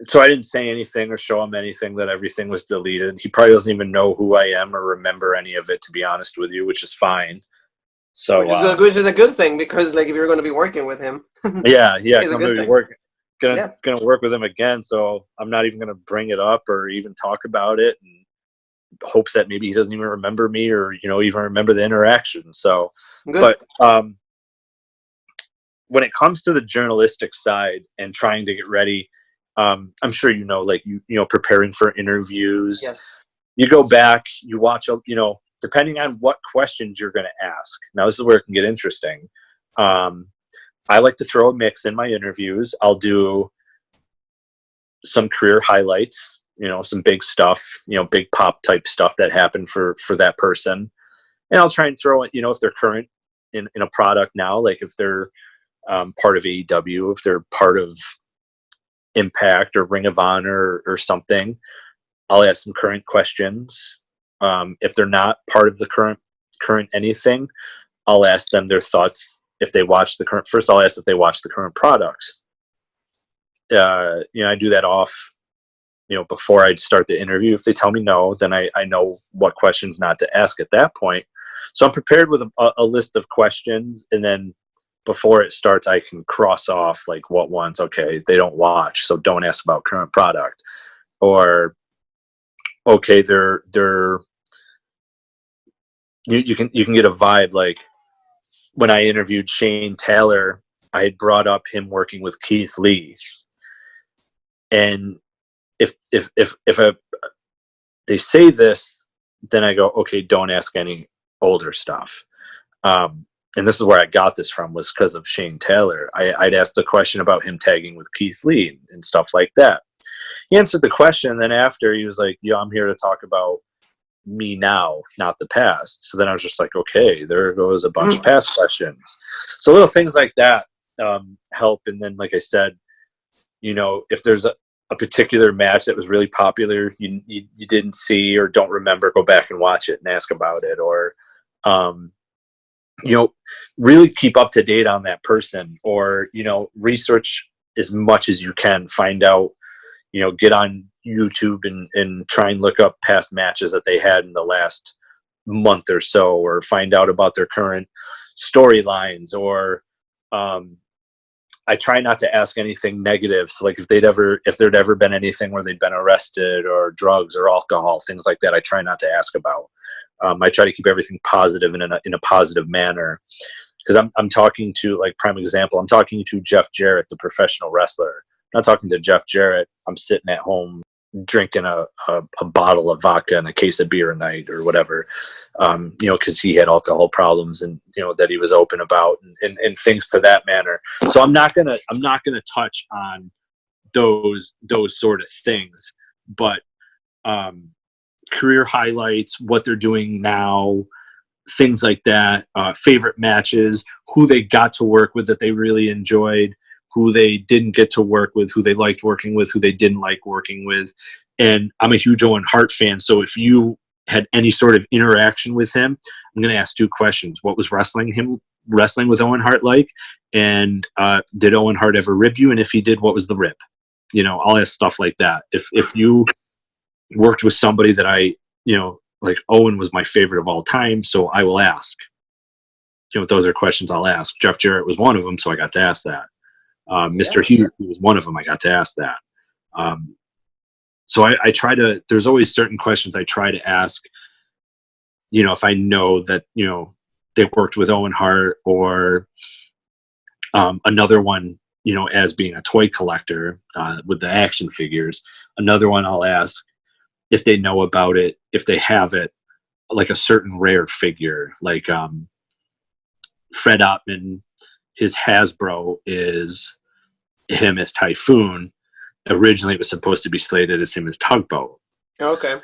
So I didn't say anything or show him anything, that everything was deleted. He probably doesn't even know who I am or remember any of it, to be honest with you, which is fine. So which is a good thing, because like if you're going to be working with him, yeah, I'm it's a going good to be thing. gonna work with him again. So I'm not even gonna bring it up or even talk about it, and hopes that maybe he doesn't even remember me, or even remember the interaction. So, Good. But when it comes to the journalistic side and trying to get ready, I'm sure like preparing for interviews. Yes. You go back, you watch, depending on what questions you're going to ask. Now, this is where it can get interesting. I like to throw a mix in my interviews. I'll do some career highlights, some big stuff, big pop type stuff that happened for that person. And I'll try and throw it, if they're current in a product now, like if they're part of AEW, if they're part of Impact or Ring of Honor or something, I'll ask some current questions. If they're not part of the current anything, I'll ask them their thoughts. If they watch first I'll ask if they watch the current products. I do that off, before I'd start the interview. If they tell me no, then I know what questions not to ask at that point. So I'm prepared with a list of questions, and then before it starts, I can cross off like what ones, okay, they don't watch, so don't ask about current product. Or, okay, you can get a vibe. Like when I interviewed Shane Taylor, I had brought up him working with Keith Lee. And if they say this, then I go, okay, don't ask any older stuff. And this is where I got this from, was because of Shane Taylor. I'd asked a question about him tagging with Keith Lee and stuff like that. He answered the question, and then after he was like, yeah, I'm here to talk about me now, not the past. So then I was just like, okay, there goes a bunch of past questions. So little things like that help. And then, like I said, if there's a particular match that was really popular, you didn't see or don't remember, go back and watch it and ask about it. Or, really keep up to date on that person, or, research as much as you can, find out, get on YouTube and try and look up past matches that they had in the last month or so, or find out about their current storylines. Or, I try not to ask anything negative. So like if there'd ever been anything where they'd been arrested, or drugs or alcohol, things like that, I try not to ask about. I try to keep everything positive and in a positive manner, because I'm talking to, like, prime example, I'm talking to Jeff Jarrett, the professional wrestler. I'm not talking to Jeff Jarrett. I'm sitting at home drinking a bottle of vodka and a case of beer a night or whatever, because he had alcohol problems, and that he was open about, and things to that manner. So I'm not gonna touch on those sort of things, but career highlights, what they're doing now, things like that, favorite matches, who they got to work with that they really enjoyed, who they didn't get to work with, who they liked working with, who they didn't like working with. And I'm a huge Owen Hart fan, so if you had any sort of interaction with him, I'm going to ask two questions. What was wrestling with Owen Hart like? And did Owen Hart ever rib you? And if he did, what was the rib? I'll ask stuff like that. If you worked with somebody that like Owen was my favorite of all time, so I will ask. Those are questions I'll ask. Jeff Jarrett was one of them, so I got to ask that. Mr. Hughes was one of them. I got to ask that. So I try to, there's always certain questions I try to ask, if I know that, they worked with Owen Hart, or another one, as being a toy collector with the action figures, another one I'll ask if they know about it, if they have it, like a certain rare figure, like Fred Ottman, his Hasbro is him as Typhoon. Originally, it was supposed to be slated as him as Tugboat. Okay.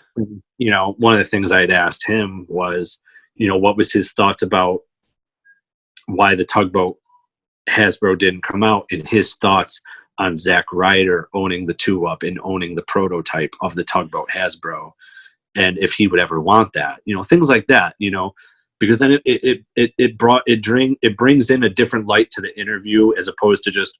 You know, one of the things I had asked him was, you know, what was his thoughts about why the Tugboat Hasbro didn't come out, and his thoughts on Zack Ryder owning the 2-Up and owning the prototype of the Tugboat Hasbro, and if he would ever want that, you know, things like that, you know, because then it brings in a different light to the interview as opposed to just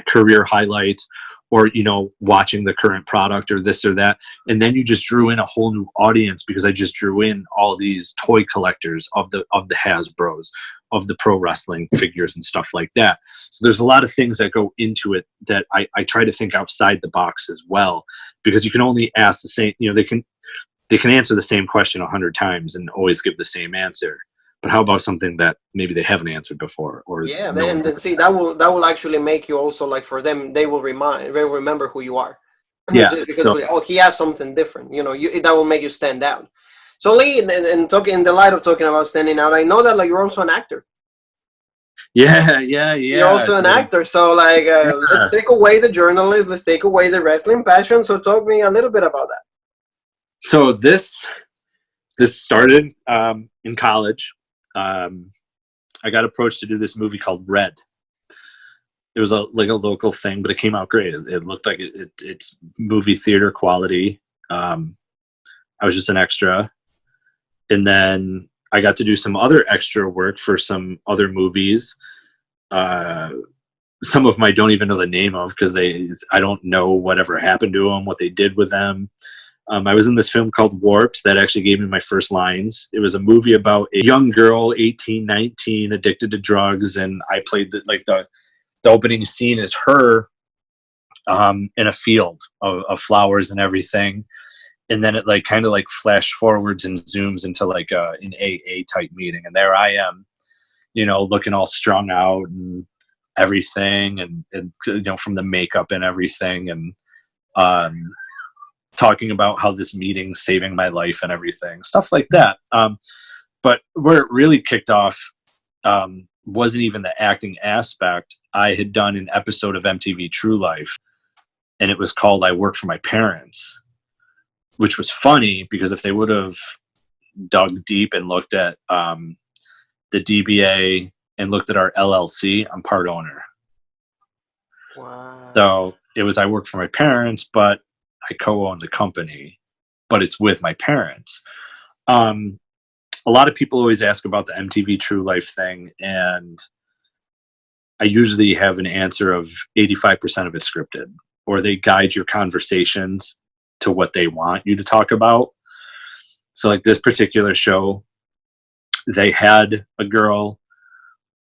career highlights or, you know, watching the current product or this or that. And then you just drew in a whole new audience, because I just drew in all these toy collectors of the Hasbros, of the pro wrestling figures and stuff like that. So there's a lot of things that go into it that I try to think outside the box as well, because you can only ask the same, you know, they can answer the same question 100 times and always give the same answer. But how about something that maybe they haven't answered before? Or Yeah, and then see, that will actually make you also, like, for them, they will remember who you are. Yeah. Just because he has something different, you know, that will make you stand out. So Lee, and talking in the light of talking about standing out, I know that, like, you're also an actor. Yeah. You're also an actor. So, like, let's take away the journalist, let's take away the wrestling passion. So talk me a little bit about that. So this started in college. I got approached to do this movie called Red. It was like a local thing, but it came out great. It looked like it's movie theater quality. I was just an extra, and then I got to do some other extra work for some other movies. Some of them I don't even know the name of, because I don't know whatever happened to them, what they did with them. I was in this film called Warped that actually gave me my first lines. It was a movie about a young girl, 18, 19, addicted to drugs, and I played the opening scene is her in a field of flowers and everything, and then it like kind of like flash forwards and zooms into like an AA type meeting, and there I am, you know, looking all strung out and everything, and you know, from the makeup and everything, and talking about how this meeting's saving my life and everything, stuff like that. But where it really kicked off wasn't even the acting aspect. I had done an episode of MTV True Life, and it was called I Work for My Parents, which was funny because if they would have dug deep and looked at the DBA and looked at our LLC, I'm part owner. Wow. So it was I work for my parents, but I co-own the company, but it's with my parents. A lot of people always ask about the MTV True Life thing, and I usually have an answer of 85% of it scripted, or they guide your conversations to what they want you to talk about. So like this particular show, they had a girl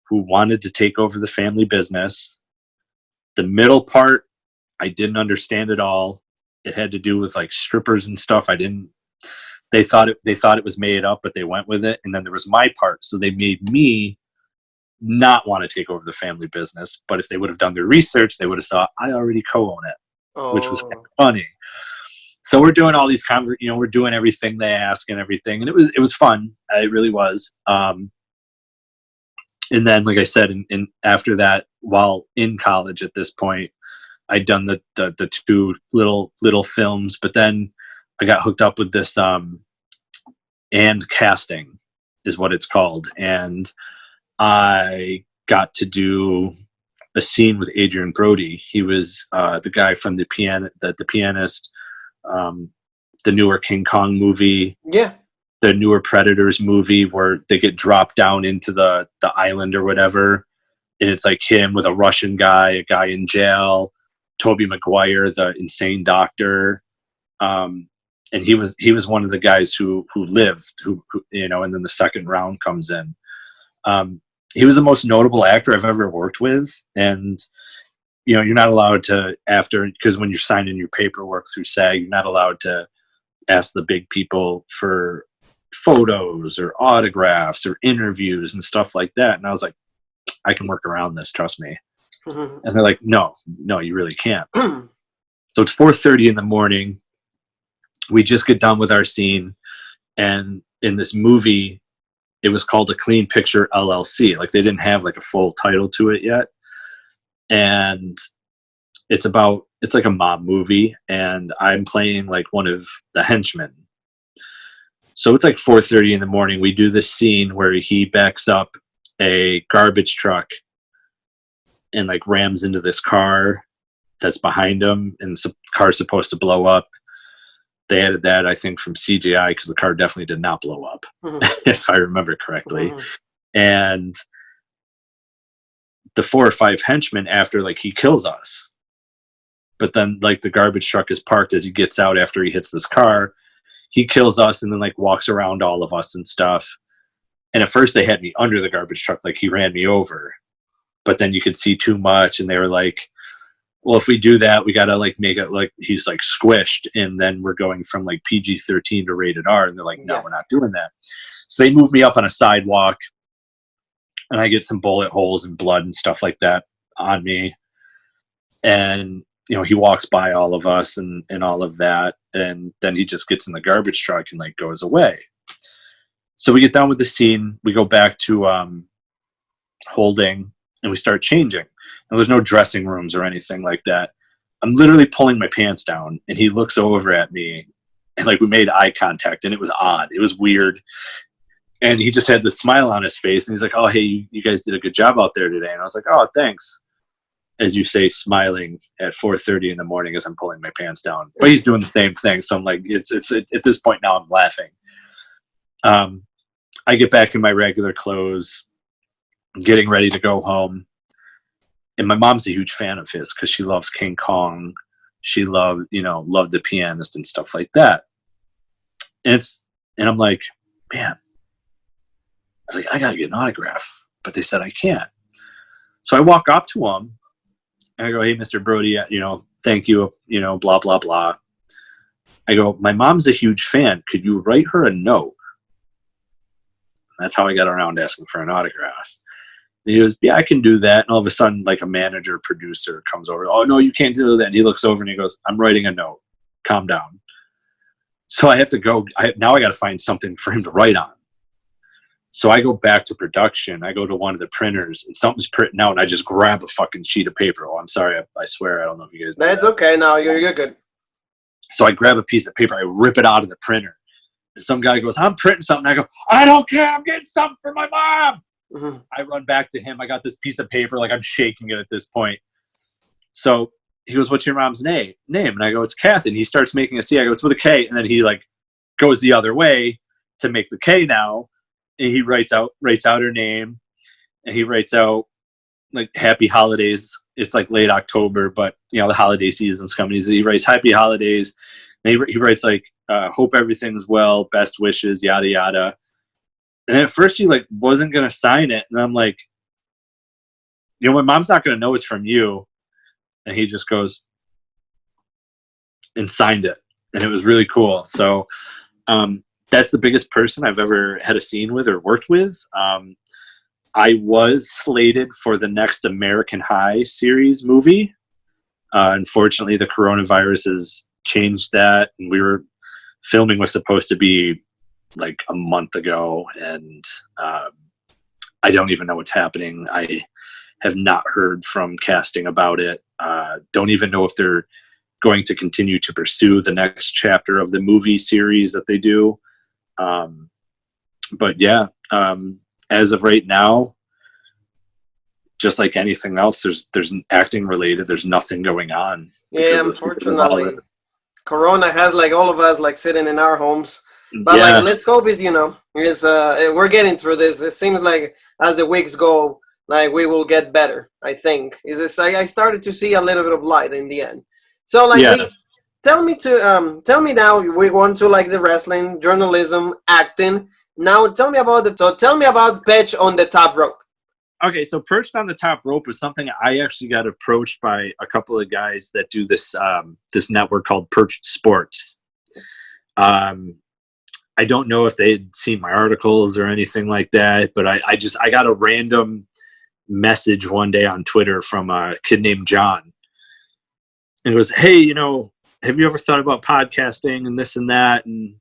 who wanted to take over the family business. The middle part, I didn't understand at all. It had to do with like strippers and stuff. They thought it was made up, but they went with it. And then there was my part. So they made me not want to take over the family business. But if they would have done their research, they would have saw I already co-own it, which was funny. So we're doing all these we're doing everything they ask and everything. And it was fun. It really was. And then, like I said, in after that, while in college at this point, I'd done the two little films, but then I got hooked up with this and casting is what it's called, and I got to do a scene with Adrian Brody. He was the guy from the Pianist, the newer King Kong movie, the newer Predators movie, where they get dropped down into the island or whatever, and it's like him with a Russian guy, a guy in jail, Tobey Maguire, the insane doctor, and he was one of the guys who lived, who and then the second round comes in. He was the most notable actor I've ever worked with, and you're not allowed to, because when you're signing your paperwork through SAG, you're not allowed to ask the big people for photos or autographs or interviews and stuff like that. And I was like, I can work around this, trust me. And they're like, no, you really can't. So it's 4:30 in the morning. We just get done with our scene. And in this movie, it was called A Clean Picture LLC. Like, they didn't have like a full title to it yet. And it's like a mob movie, and I'm playing like one of the henchmen. So it's like 4:30 in the morning. We do this scene where he backs up a garbage truck and like rams into this car that's behind him, and the car's supposed to blow up. They added that, I think, from CGI, because the car definitely did not blow up, if I remember correctly. And the 4 or 5 henchmen, after, like, he kills us. But then, like, the garbage truck is parked as he gets out after he hits this car. He kills us and then, like, walks around all of us and stuff. And at first they had me under the garbage truck, like he ran me over. But then you could see too much, and they were like, well, if we do that, we got to like make it like he's like squished, and then we're going from like PG-13 to rated R. And they're like, no, we're not doing that. So they moved me up on a sidewalk, and I get some bullet holes and blood and stuff like that on me. And, you know, he walks by all of us and all of that. And then he just gets in the garbage truck and like goes away. So we get done with the scene. We go back to holding, and we start changing. And there's no dressing rooms or anything like that. I'm literally pulling my pants down, and he looks over at me, and like we made eye contact, and it was odd. It was weird. And he just had this smile on his face, and he's like, oh, hey, you guys did a good job out there today. And I was like, oh, thanks. As you say, smiling at 4:30 in the morning as I'm pulling my pants down. But he's doing the same thing. So I'm like, it's at this point now I'm laughing. I get back in my regular clothes, getting ready to go home. And my mom's a huge fan of his because she loves King Kong. She loved The Pianist and stuff like that. And I'm like, man, I was like, I gotta get an autograph, but they said I can't. So I walk up to him and I go, hey, Mr. Brody, thank you, blah, blah, blah. I go, my mom's a huge fan. Could you write her a note? That's how I got around asking for an autograph. And he goes, yeah, I can do that. And all of a sudden, like a manager, producer comes over. Oh, no, you can't do that. And he looks over and he goes, I'm writing a note. Calm down. So I have to go. Now I got to find something for him to write on. So I go back to production. I go to one of the printers, and something's printing out, and I just grab a fucking sheet of paper. Oh, I'm sorry. I swear. I don't know if you guys know. That's okay. No, you're good. So I grab a piece of paper. I rip it out of the printer. And some guy goes, I'm printing something. I go, I don't care. I'm getting something for my mom. Mm-hmm. I run back to him. I got this piece of paper. Like, I'm shaking it at this point. So he goes, what's your mom's name? And I go, it's Kathy. And he starts making a C. I go, it's with a K. And then he like goes the other way to make the K now. And he writes out her name. And he writes out like happy holidays. It's like late October, but the holiday season's coming. He writes happy holidays. And he writes like, hope everything's well, best wishes, yada, yada. And at first he like wasn't going to sign it. And I'm like, my mom's not going to know it's from you. And he just goes and signed it. And it was really cool. So that's the biggest person I've ever had a scene with or worked with. I was slated for the next American High series movie. Unfortunately, the coronavirus has changed that. And filming was supposed to be like a month ago, and I don't even know what's happening. I have not heard from casting about it. Don't even know if they're going to continue to pursue the next chapter of the movie series that they do. But yeah, as of right now, just like anything else, there's acting related. There's nothing going on. Yeah, unfortunately, Corona has like all of us like sitting in our homes. But like, let's hope we're getting through this. It seems like as the weeks go, like we will get better. I think I started to see a little bit of light in the end. So like, tell me now. We want to like the wrestling, journalism, acting. Now tell me about Perched on the Top Rope. Okay, so Perched on the Top Rope was something I actually got approached by a couple of guys that do this this network called Perched Sports. I don't know if they had seen my articles or anything like that, but I got a random message one day on Twitter from a kid named John. And it was, hey, have you ever thought about podcasting and this and that? And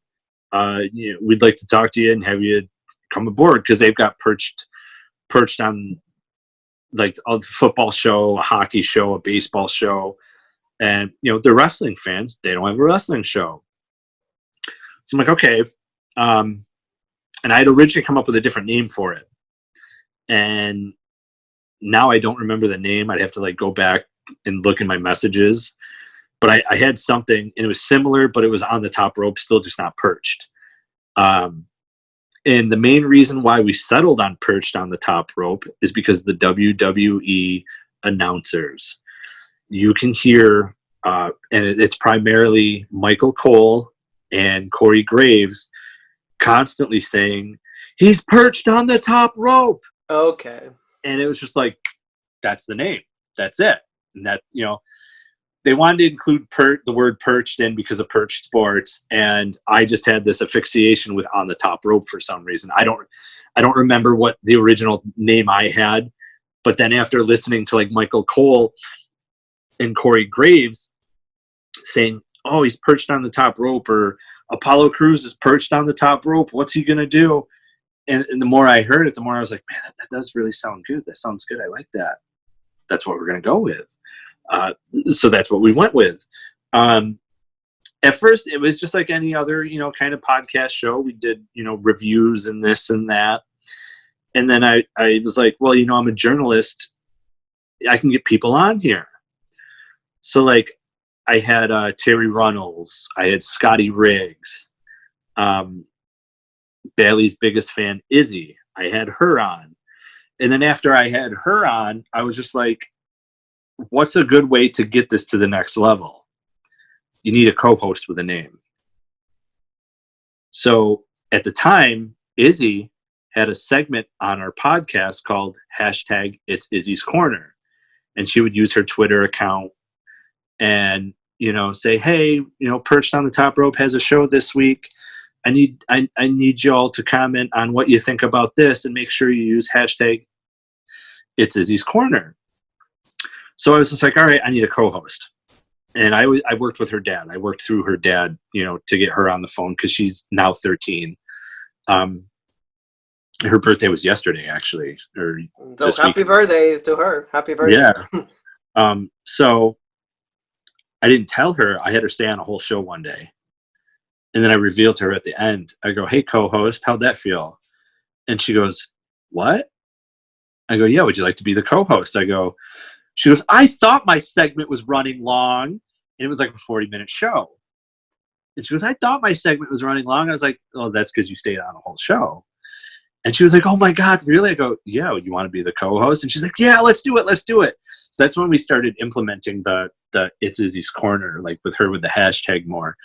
we'd like to talk to you and have you come aboard, because they've got perched on like a football show, a hockey show, a baseball show, and they're wrestling fans. They don't have a wrestling show. So I'm like, okay. And I had originally come up with a different name for it, and now I don't remember the name. I'd have to like go back and look in my messages, but I had something, and it was similar, but it was on the top rope, still just not perched. And the main reason why we settled on perched on the top rope is because the WWE announcers, you can hear, and it's primarily Michael Cole and Corey Graves constantly saying, "He's perched on the top rope." Okay. And it was just like, that's the name. That's it. And that, they wanted to include the word perched in because of Perched Sports, and I just had this asphyxiation with on the top rope for some reason. I don't remember what the original name I had, but then after listening to like Michael Cole and Corey Graves saying, "Oh, he's perched on the top rope," or "Apollo Crews is perched on the top rope, what's he gonna do?" And the more I heard it, the more I was like, man, that does really sound good. That sounds good. I like that. That's what we're gonna go with. So that's what we went with. At first, it was just like any other, kind of podcast show. We did, reviews and this and that. And then I was like, well, I'm a journalist. I can get people on here. So like I had Terry Runnels. I had Scotty Riggs. Bailey's biggest fan, Izzy. I had her on. And then after I had her on, I was just like, what's a good way to get this to the next level? You need a co-host with a name. So at the time, Izzy had a segment on our podcast called #It's Izzy's Corner. And she would use her Twitter account and, say, "Hey, Perched on the Top Rope has a show this week. I need you all to comment on what you think about this, and make sure you use #It's Izzy's Corner." So I was just like, all right, I need a co-host. And I worked with her dad. I worked through her dad, to get her on the phone, because she's now 13. Her birthday was yesterday, actually. So happy birthday to her. Happy birthday. Yeah. So I didn't tell her. I had her stay on a whole show one day. And then I revealed to her at the end. I go, "Hey, co-host, how'd that feel?" And she goes, "What?" I go, "Yeah, would you like to be the co-host?" She goes, "I thought my segment was running long." And it was like a 40-minute show. And she goes, "I thought my segment was running long." I was like, "Oh, that's because you stayed on a whole show." And she was like, "Oh my God, really?" I go, "Yeah, you want to be the co-host?" And she's like, "Yeah, let's do it. Let's do it." So that's when we started implementing the It's Izzy's Corner, like with her with the hashtag more.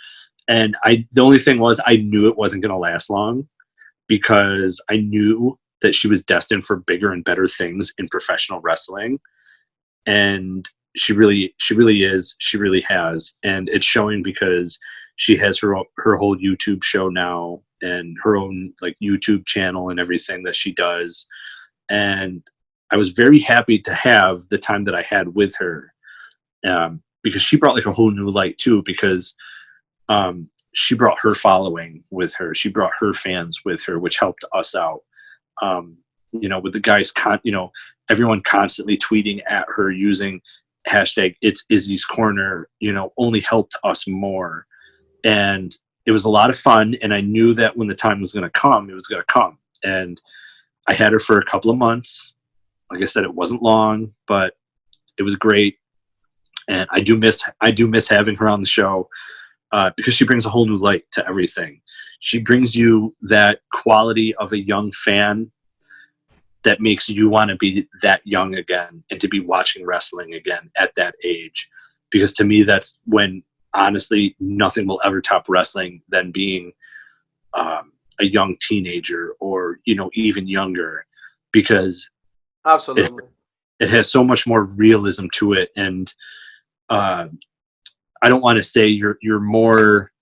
And the only thing was, I knew it wasn't going to last long, because I knew that she was destined for bigger and better things in professional wrestling. And she really is. She really has. And it's showing, because she has her whole YouTube show now, and her own like YouTube channel and everything that she does. And I was very happy to have the time that I had with her, because she brought like a whole new light too, because she brought her following with her. She brought her fans with her, which helped us out. With the guys, everyone constantly tweeting at her using #It's Izzy's Corner, only helped us more. And it was a lot of fun. And I knew that when the time was going to come, it was going to come. And I had her for a couple of months. Like I said, it wasn't long, but it was great. And I do miss having her on the show, because she brings a whole new light to everything. She brings you that quality of a young fan that makes you want to be that young again, and to be watching wrestling again at that age. Because to me, that's when, honestly, nothing will ever top wrestling than being a young teenager, or, even younger, because Absolutely. it has so much more realism to it. And I don't want to say you're more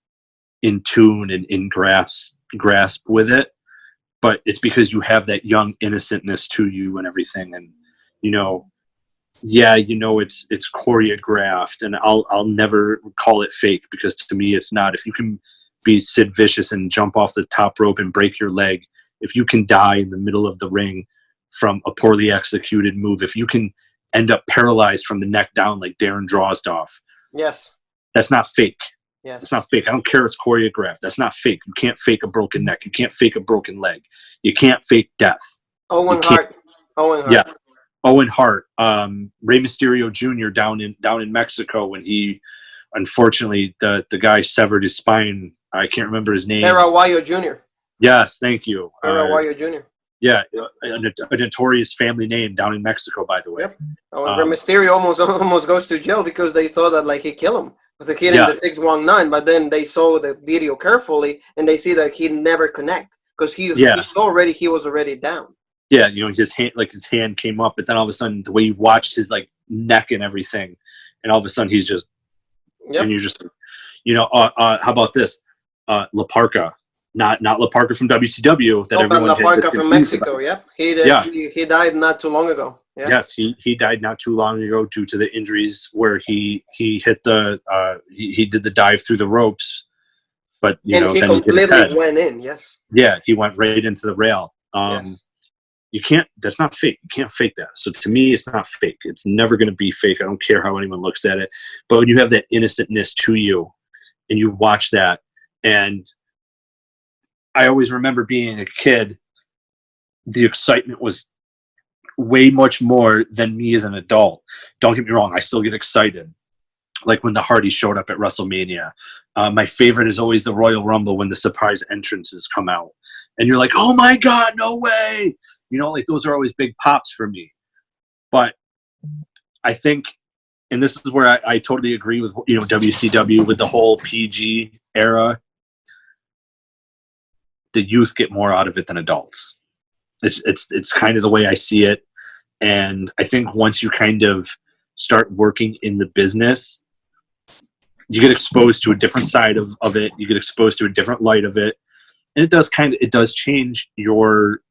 in tune and in grasp with it, but it's because you have that young innocentness to you and everything. And, it's choreographed, and I'll never call it fake, because to me it's not. If you can be Sid Vicious and jump off the top rope and break your leg, if you can die in the middle of the ring from a poorly executed move, if you can end up paralyzed from the neck down like Darren Drozdoff, Yes. that's not fake. Yes. It's not fake. I don't care if it's choreographed. That's not fake. You can't fake a broken neck. You can't fake a broken leg. You can't fake death. Owen Hart. Owen Hart. Yes. Owen Hart. Rey Mysterio Jr. down in Mexico when he, unfortunately, the guy severed his spine. I can't remember his name. Araguayo Jr. Yes, thank you. Araguayo Jr. Yeah, a notorious family name down in Mexico, by the way. Yep. Rey Mysterio almost goes to jail because they thought that like he killed him with a kid in the 619, but then they saw the video carefully and they see that he never connect because he was already down. Yeah, you know, his hand came up, but then all of a sudden the way you watched his like neck and everything, and all of a sudden he's just, and you're just, you know, how about this, La Parka. Not La Parka from WCW. La Parka from Mexico. Yep, he died not too long ago. Yes, he died not too long ago due to the injuries where he hit the he did the dive through the ropes, but he completely went in. Yes. Yeah, he went right into the rail. Yes. You can't. That's not fake. You can't fake that. So to me, it's not fake. It's never going to be fake. I don't care how anyone looks at it. But when you have that innocentness to you, and you watch that, and I always remember being a kid, the excitement was way much more than me as an adult. Don't get me wrong, I still get excited. Like when the Hardys showed up at WrestleMania. My favorite is always the Royal Rumble when the surprise entrances come out. And you're like, oh my God, no way! You know, like those are always big pops for me. But I think, and this is where I totally agree with, you know, WCW with the whole PG era. The youth get more out of it than adults. It's kind of the way I see it. And I think once you kind of start working in the business, you get exposed to a different side of it. You get exposed to a different light of it. And it does change your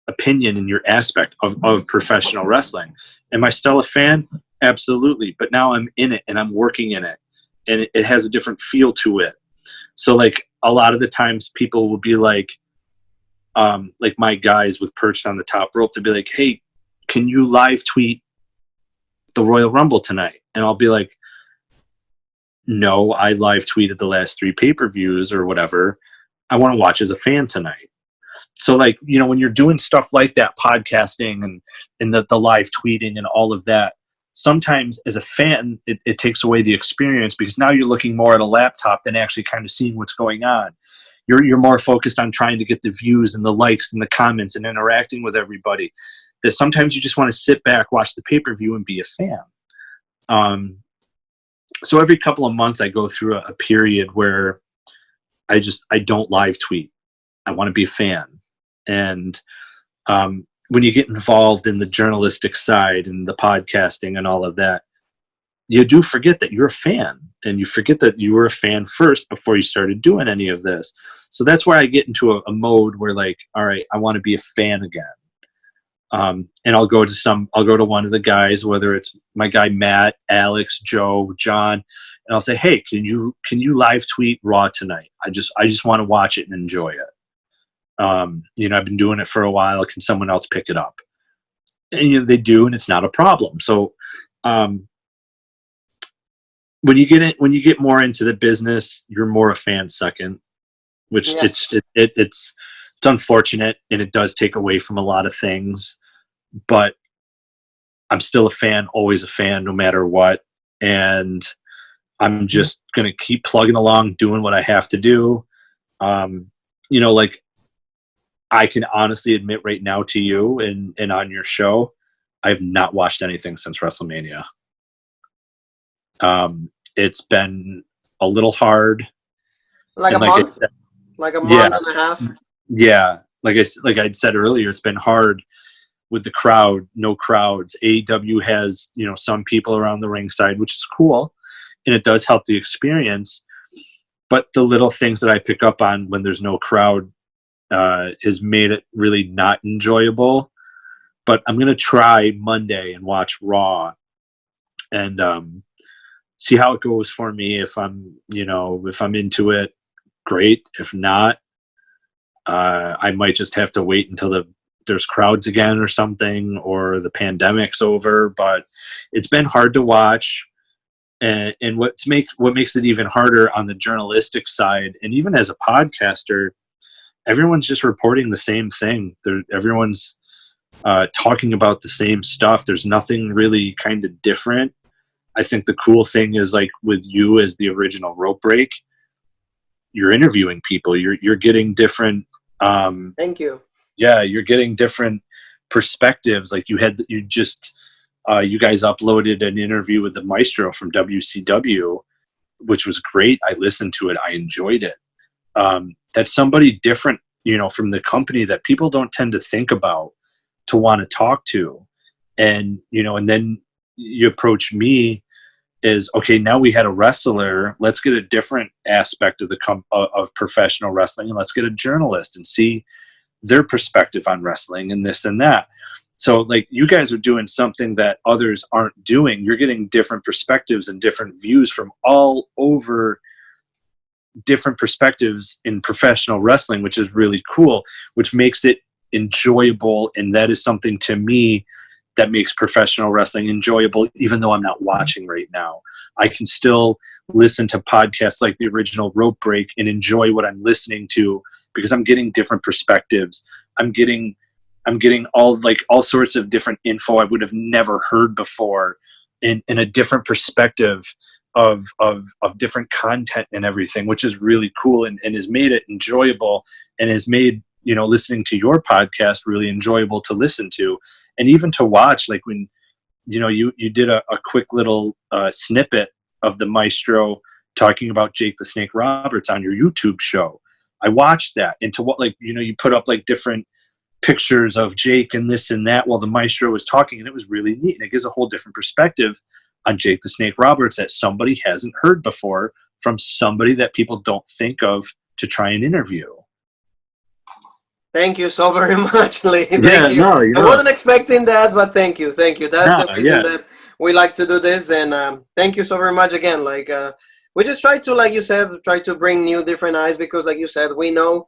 opinion and your aspect of professional wrestling. Am I still a fan? Absolutely. But now I'm in it and I'm working in it. And it has a different feel to it. So like a lot of the times people will be like my guys with Perched on the Top Rope to be like, hey, can you live tweet the Royal Rumble tonight? And I'll be like, no, I live tweeted the last 3 pay-per-views or whatever. I want to watch as a fan tonight. So like, you know, when you're doing stuff like that, podcasting and the live tweeting and all of that, sometimes as a fan, it takes away the experience because now you're looking more at a laptop than actually kind of seeing what's going on. You're more focused on trying to get the views and the likes and the comments and interacting with everybody. That sometimes you just want to sit back, watch the pay-per-view and be a fan. So every couple of months I go through a period where I don't live tweet. I want to be a fan. And when you get involved in the journalistic side and the podcasting and all of that, you do forget that you're a fan, and you forget that you were a fan first before you started doing any of this. So that's where I get into a mode where like, all right, I want to be a fan again. And I'll go to one of the guys, whether it's my guy, Matt, Alex, Joe, John, and I'll say, hey, can you live tweet Raw tonight? I just want to watch it and enjoy it. You know, I've been doing it for a while. Can someone else pick it up? And you know, they do, and it's not a problem. So, when you get more into the business, you're more a fan second, which it's unfortunate, and it does take away from a lot of things, but I'm still a fan, always a fan, no matter what. And I'm just going to keep plugging along, doing what I have to do. You know, like I can honestly admit right now to you and on your show, I have not watched anything since WrestleMania. It's been a little hard. Like a month? Like a month and a half? Yeah. Like I'd said earlier, it's been hard with the crowd, no crowds. AEW has, you know, some people around the ringside, which is cool, and it does help the experience. But the little things that I pick up on when there's no crowd has made it really not enjoyable. But I'm going to try Monday and watch Raw and see how it goes for me. If I'm into it, great. If not, I might just have to wait until there's crowds again or something, or the pandemic's over. But it's been hard to watch. And what makes it even harder on the journalistic side, and even as a podcaster, everyone's just reporting the same thing. Everyone's talking about the same stuff. There's nothing really kind of different. I think the cool thing is, like, with you as the original Rope Break, you're interviewing people. You're getting different. Thank you. Yeah, you're getting different perspectives. Like you guys uploaded an interview with the Maestro from WCW, which was great. I listened to it. I enjoyed it. That's somebody different, from the company that people don't tend to think about to want to talk to. And, and then you approach me as, okay, now we had a wrestler. Let's get a different aspect of of professional wrestling, and let's get a journalist and see their perspective on wrestling and this and that. So, like, you guys are doing something that others aren't doing. You're getting different perspectives and different views from all over, different perspectives in professional wrestling, which is really cool, which makes it enjoyable. And that is something, to me, that makes professional wrestling enjoyable, even though I'm not watching right now. I can still listen to podcasts like the original Rope Break and enjoy what I'm listening to, because I'm getting different perspectives. I'm getting all sorts of different info I would have never heard before, in a different perspective of different content and everything, which is really cool, and has made it enjoyable, and has made, listening to your podcast really enjoyable to listen to, and even to watch. Like when, you did a quick little snippet of the Maestro talking about Jake the Snake Roberts on your YouTube show. I watched that, and to what, you put up like different pictures of Jake and this and that while the Maestro was talking, and it was really neat, and it gives a whole different perspective on Jake the Snake Roberts that somebody hasn't heard before, from somebody that people don't think of to try and interview. Thank you so very much, Lee. Thank you. No, I wasn't expecting that, but thank you. That's the reason that we like to do this, and thank you so very much again. We just try to, like you said, bring new, different eyes, because, like you said, we know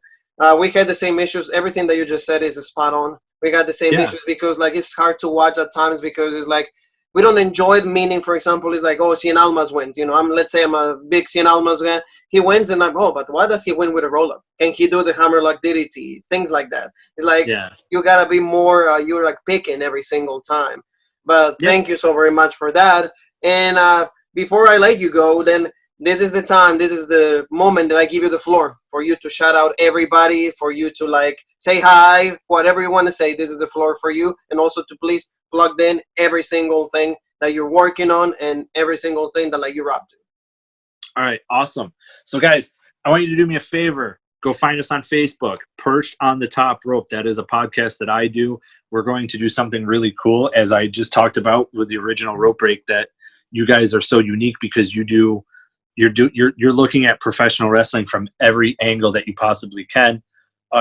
we had the same issues. Everything that you just said is spot on. We got the same issues, because, like, it's hard to watch at times, because it's like we don't enjoy the meaning. For example, it's like, oh, Cien Almas wins. Let's say I'm a big Cien Almas guy. He wins, and I'm, oh, but why does he win with a roll-up? Can he do the hammerlock DDT? Things like that. It's like, you got to be more, you're like picking every single time. But thank you so very much for that. And before I let you go, then this is the time, this is the moment that I give you the floor for you to shout out everybody, for you to, like, say hi, whatever you want to say. This is the floor for you. And also to please plug in every single thing that you're working on, and every single thing that, like, you're up to. All right, awesome. So, guys, I want you to do me a favor. Go find us on Facebook, Perched on the Top Rope. That is a podcast that I do. We're going to do something really cool, as I just talked about with the original Rope Break, that you guys are so unique, because you're looking at professional wrestling from every angle that you possibly can.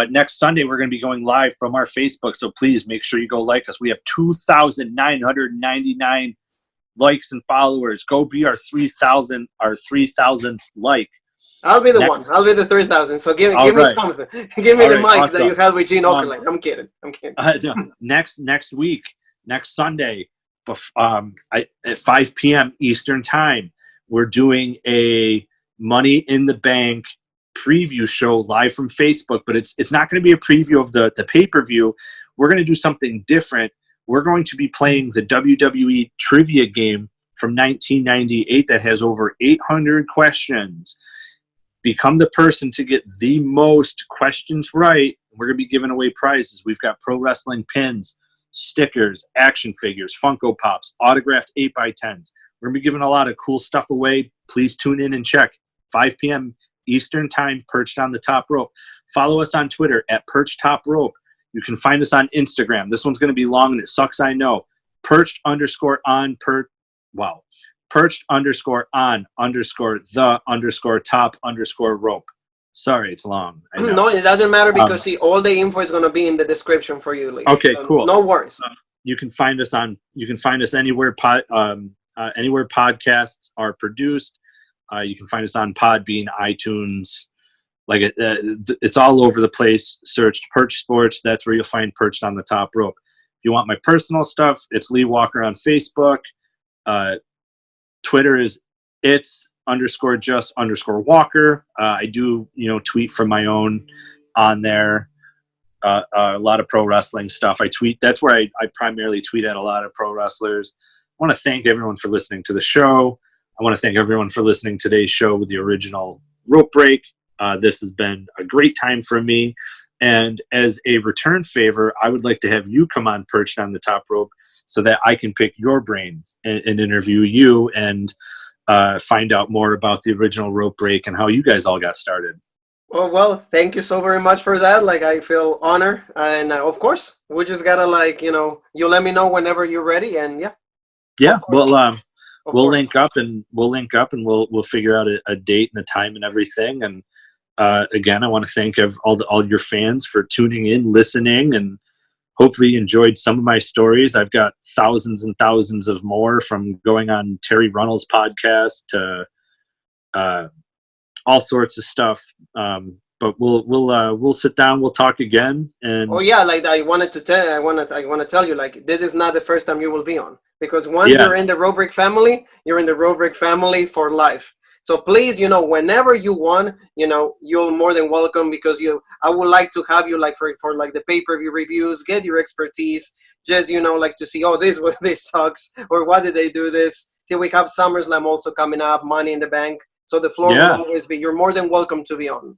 Next Sunday, we're going to be going live from our Facebook, so please make sure you go like us. We have 2,999 likes and followers. Go be our 3,000th like. I'll be the one. I'll be the 3,000. So give me something. Give me the mic awesome. That you had with Gene Okerlund. I'm kidding. Next week, next Sunday, at 5 p.m. Eastern Time, we're doing a Money in the Bank preview show live from Facebook, but it's not going to be a preview of the pay-per-view. We're going to do something different. We're going to be playing the WWE trivia game from 1998 that has over 800 questions. Become the person to get the most questions right. We're going to be giving away prizes. We've got pro wrestling pins, stickers, action figures, Funko Pops, autographed 8x10s. We're going to be giving a lot of cool stuff away. Please tune in and check. 5 p.m. Eastern Time, Perched on the Top Rope. Follow us on Twitter at Perched Top Rope. You can find us on Instagram. This one's going to be long and it sucks, I know. Perched _on Perched _on the _top _rope. Sorry, it's long. I know. No, it doesn't matter, because all the info is going to be in the description for you, Lee. Okay, so cool. No worries. You can find us anywhere anywhere podcasts are produced. You can find us on Podbean, iTunes, it's all over the place. Search Perch Sports. That's where you'll find Perched on the Top Rope. If you want my personal stuff, it's Lee Walker on Facebook. Twitter is _just_Walker. I do, tweet from my own on there. A lot of pro wrestling stuff. I tweet. That's where I primarily tweet at a lot of pro wrestlers. I want to thank everyone for listening to the show. I want to thank everyone for listening to today's show with the original rope break. This has been a great time for me. And as a return favor, I would like to have you come on Perched on the Top Rope so that I can pick your brain and interview you and find out more about the original rope break and how you guys all got started. Well, thank you so very much for that. I feel honored. And of course, we just got to you let me know whenever you're ready. And yeah, we'll course. link up and we'll figure out a date and a time and everything. And again, I want to thank all your fans for tuning in, listening, and hopefully you enjoyed some of my stories. I've got thousands and thousands of more, from going on Terry Runnels' podcast to all sorts of stuff. But we'll sit down, we'll talk again. And I want to tell you, this is not the first time you will be on, because once you're in the rope break family, you're in the rope break family for life. So please, whenever you want, you're more than welcome, because I would like to have you for the pay-per-view reviews, get your expertise, just, to see, this sucks, or why did they do this? See, we have SummerSlam also coming up, Money in the Bank. So the floor will always be, you're more than welcome to be on.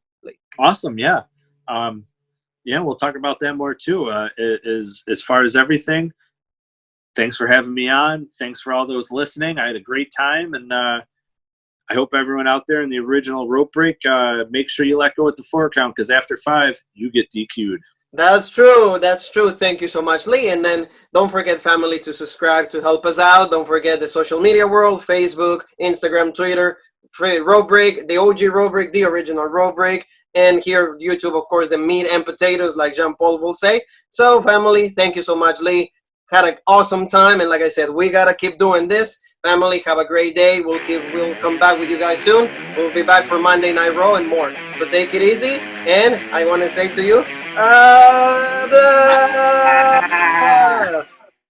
Awesome. Yeah. We'll talk about that more too. As far as everything, thanks for having me on. Thanks for all those listening. I had a great time, and I hope everyone out there in the original rope break, make sure you let go at the 4 count, because after 5, you get DQ'd. That's true. Thank you so much, Lee. And then don't forget, family, to subscribe to help us out. Don't forget the social media world, Facebook, Instagram, Twitter, rope break, the OG rope break, the original rope break. And here, YouTube, of course, the meat and potatoes, like Jean Paul will say. So, family, thank you so much, Lee. Had an awesome time. And like I said, we got to keep doing this. Family, have a great day. We'll come back with you guys soon. We'll be back for Monday Night Raw and more. So take it easy. And I want to say to you,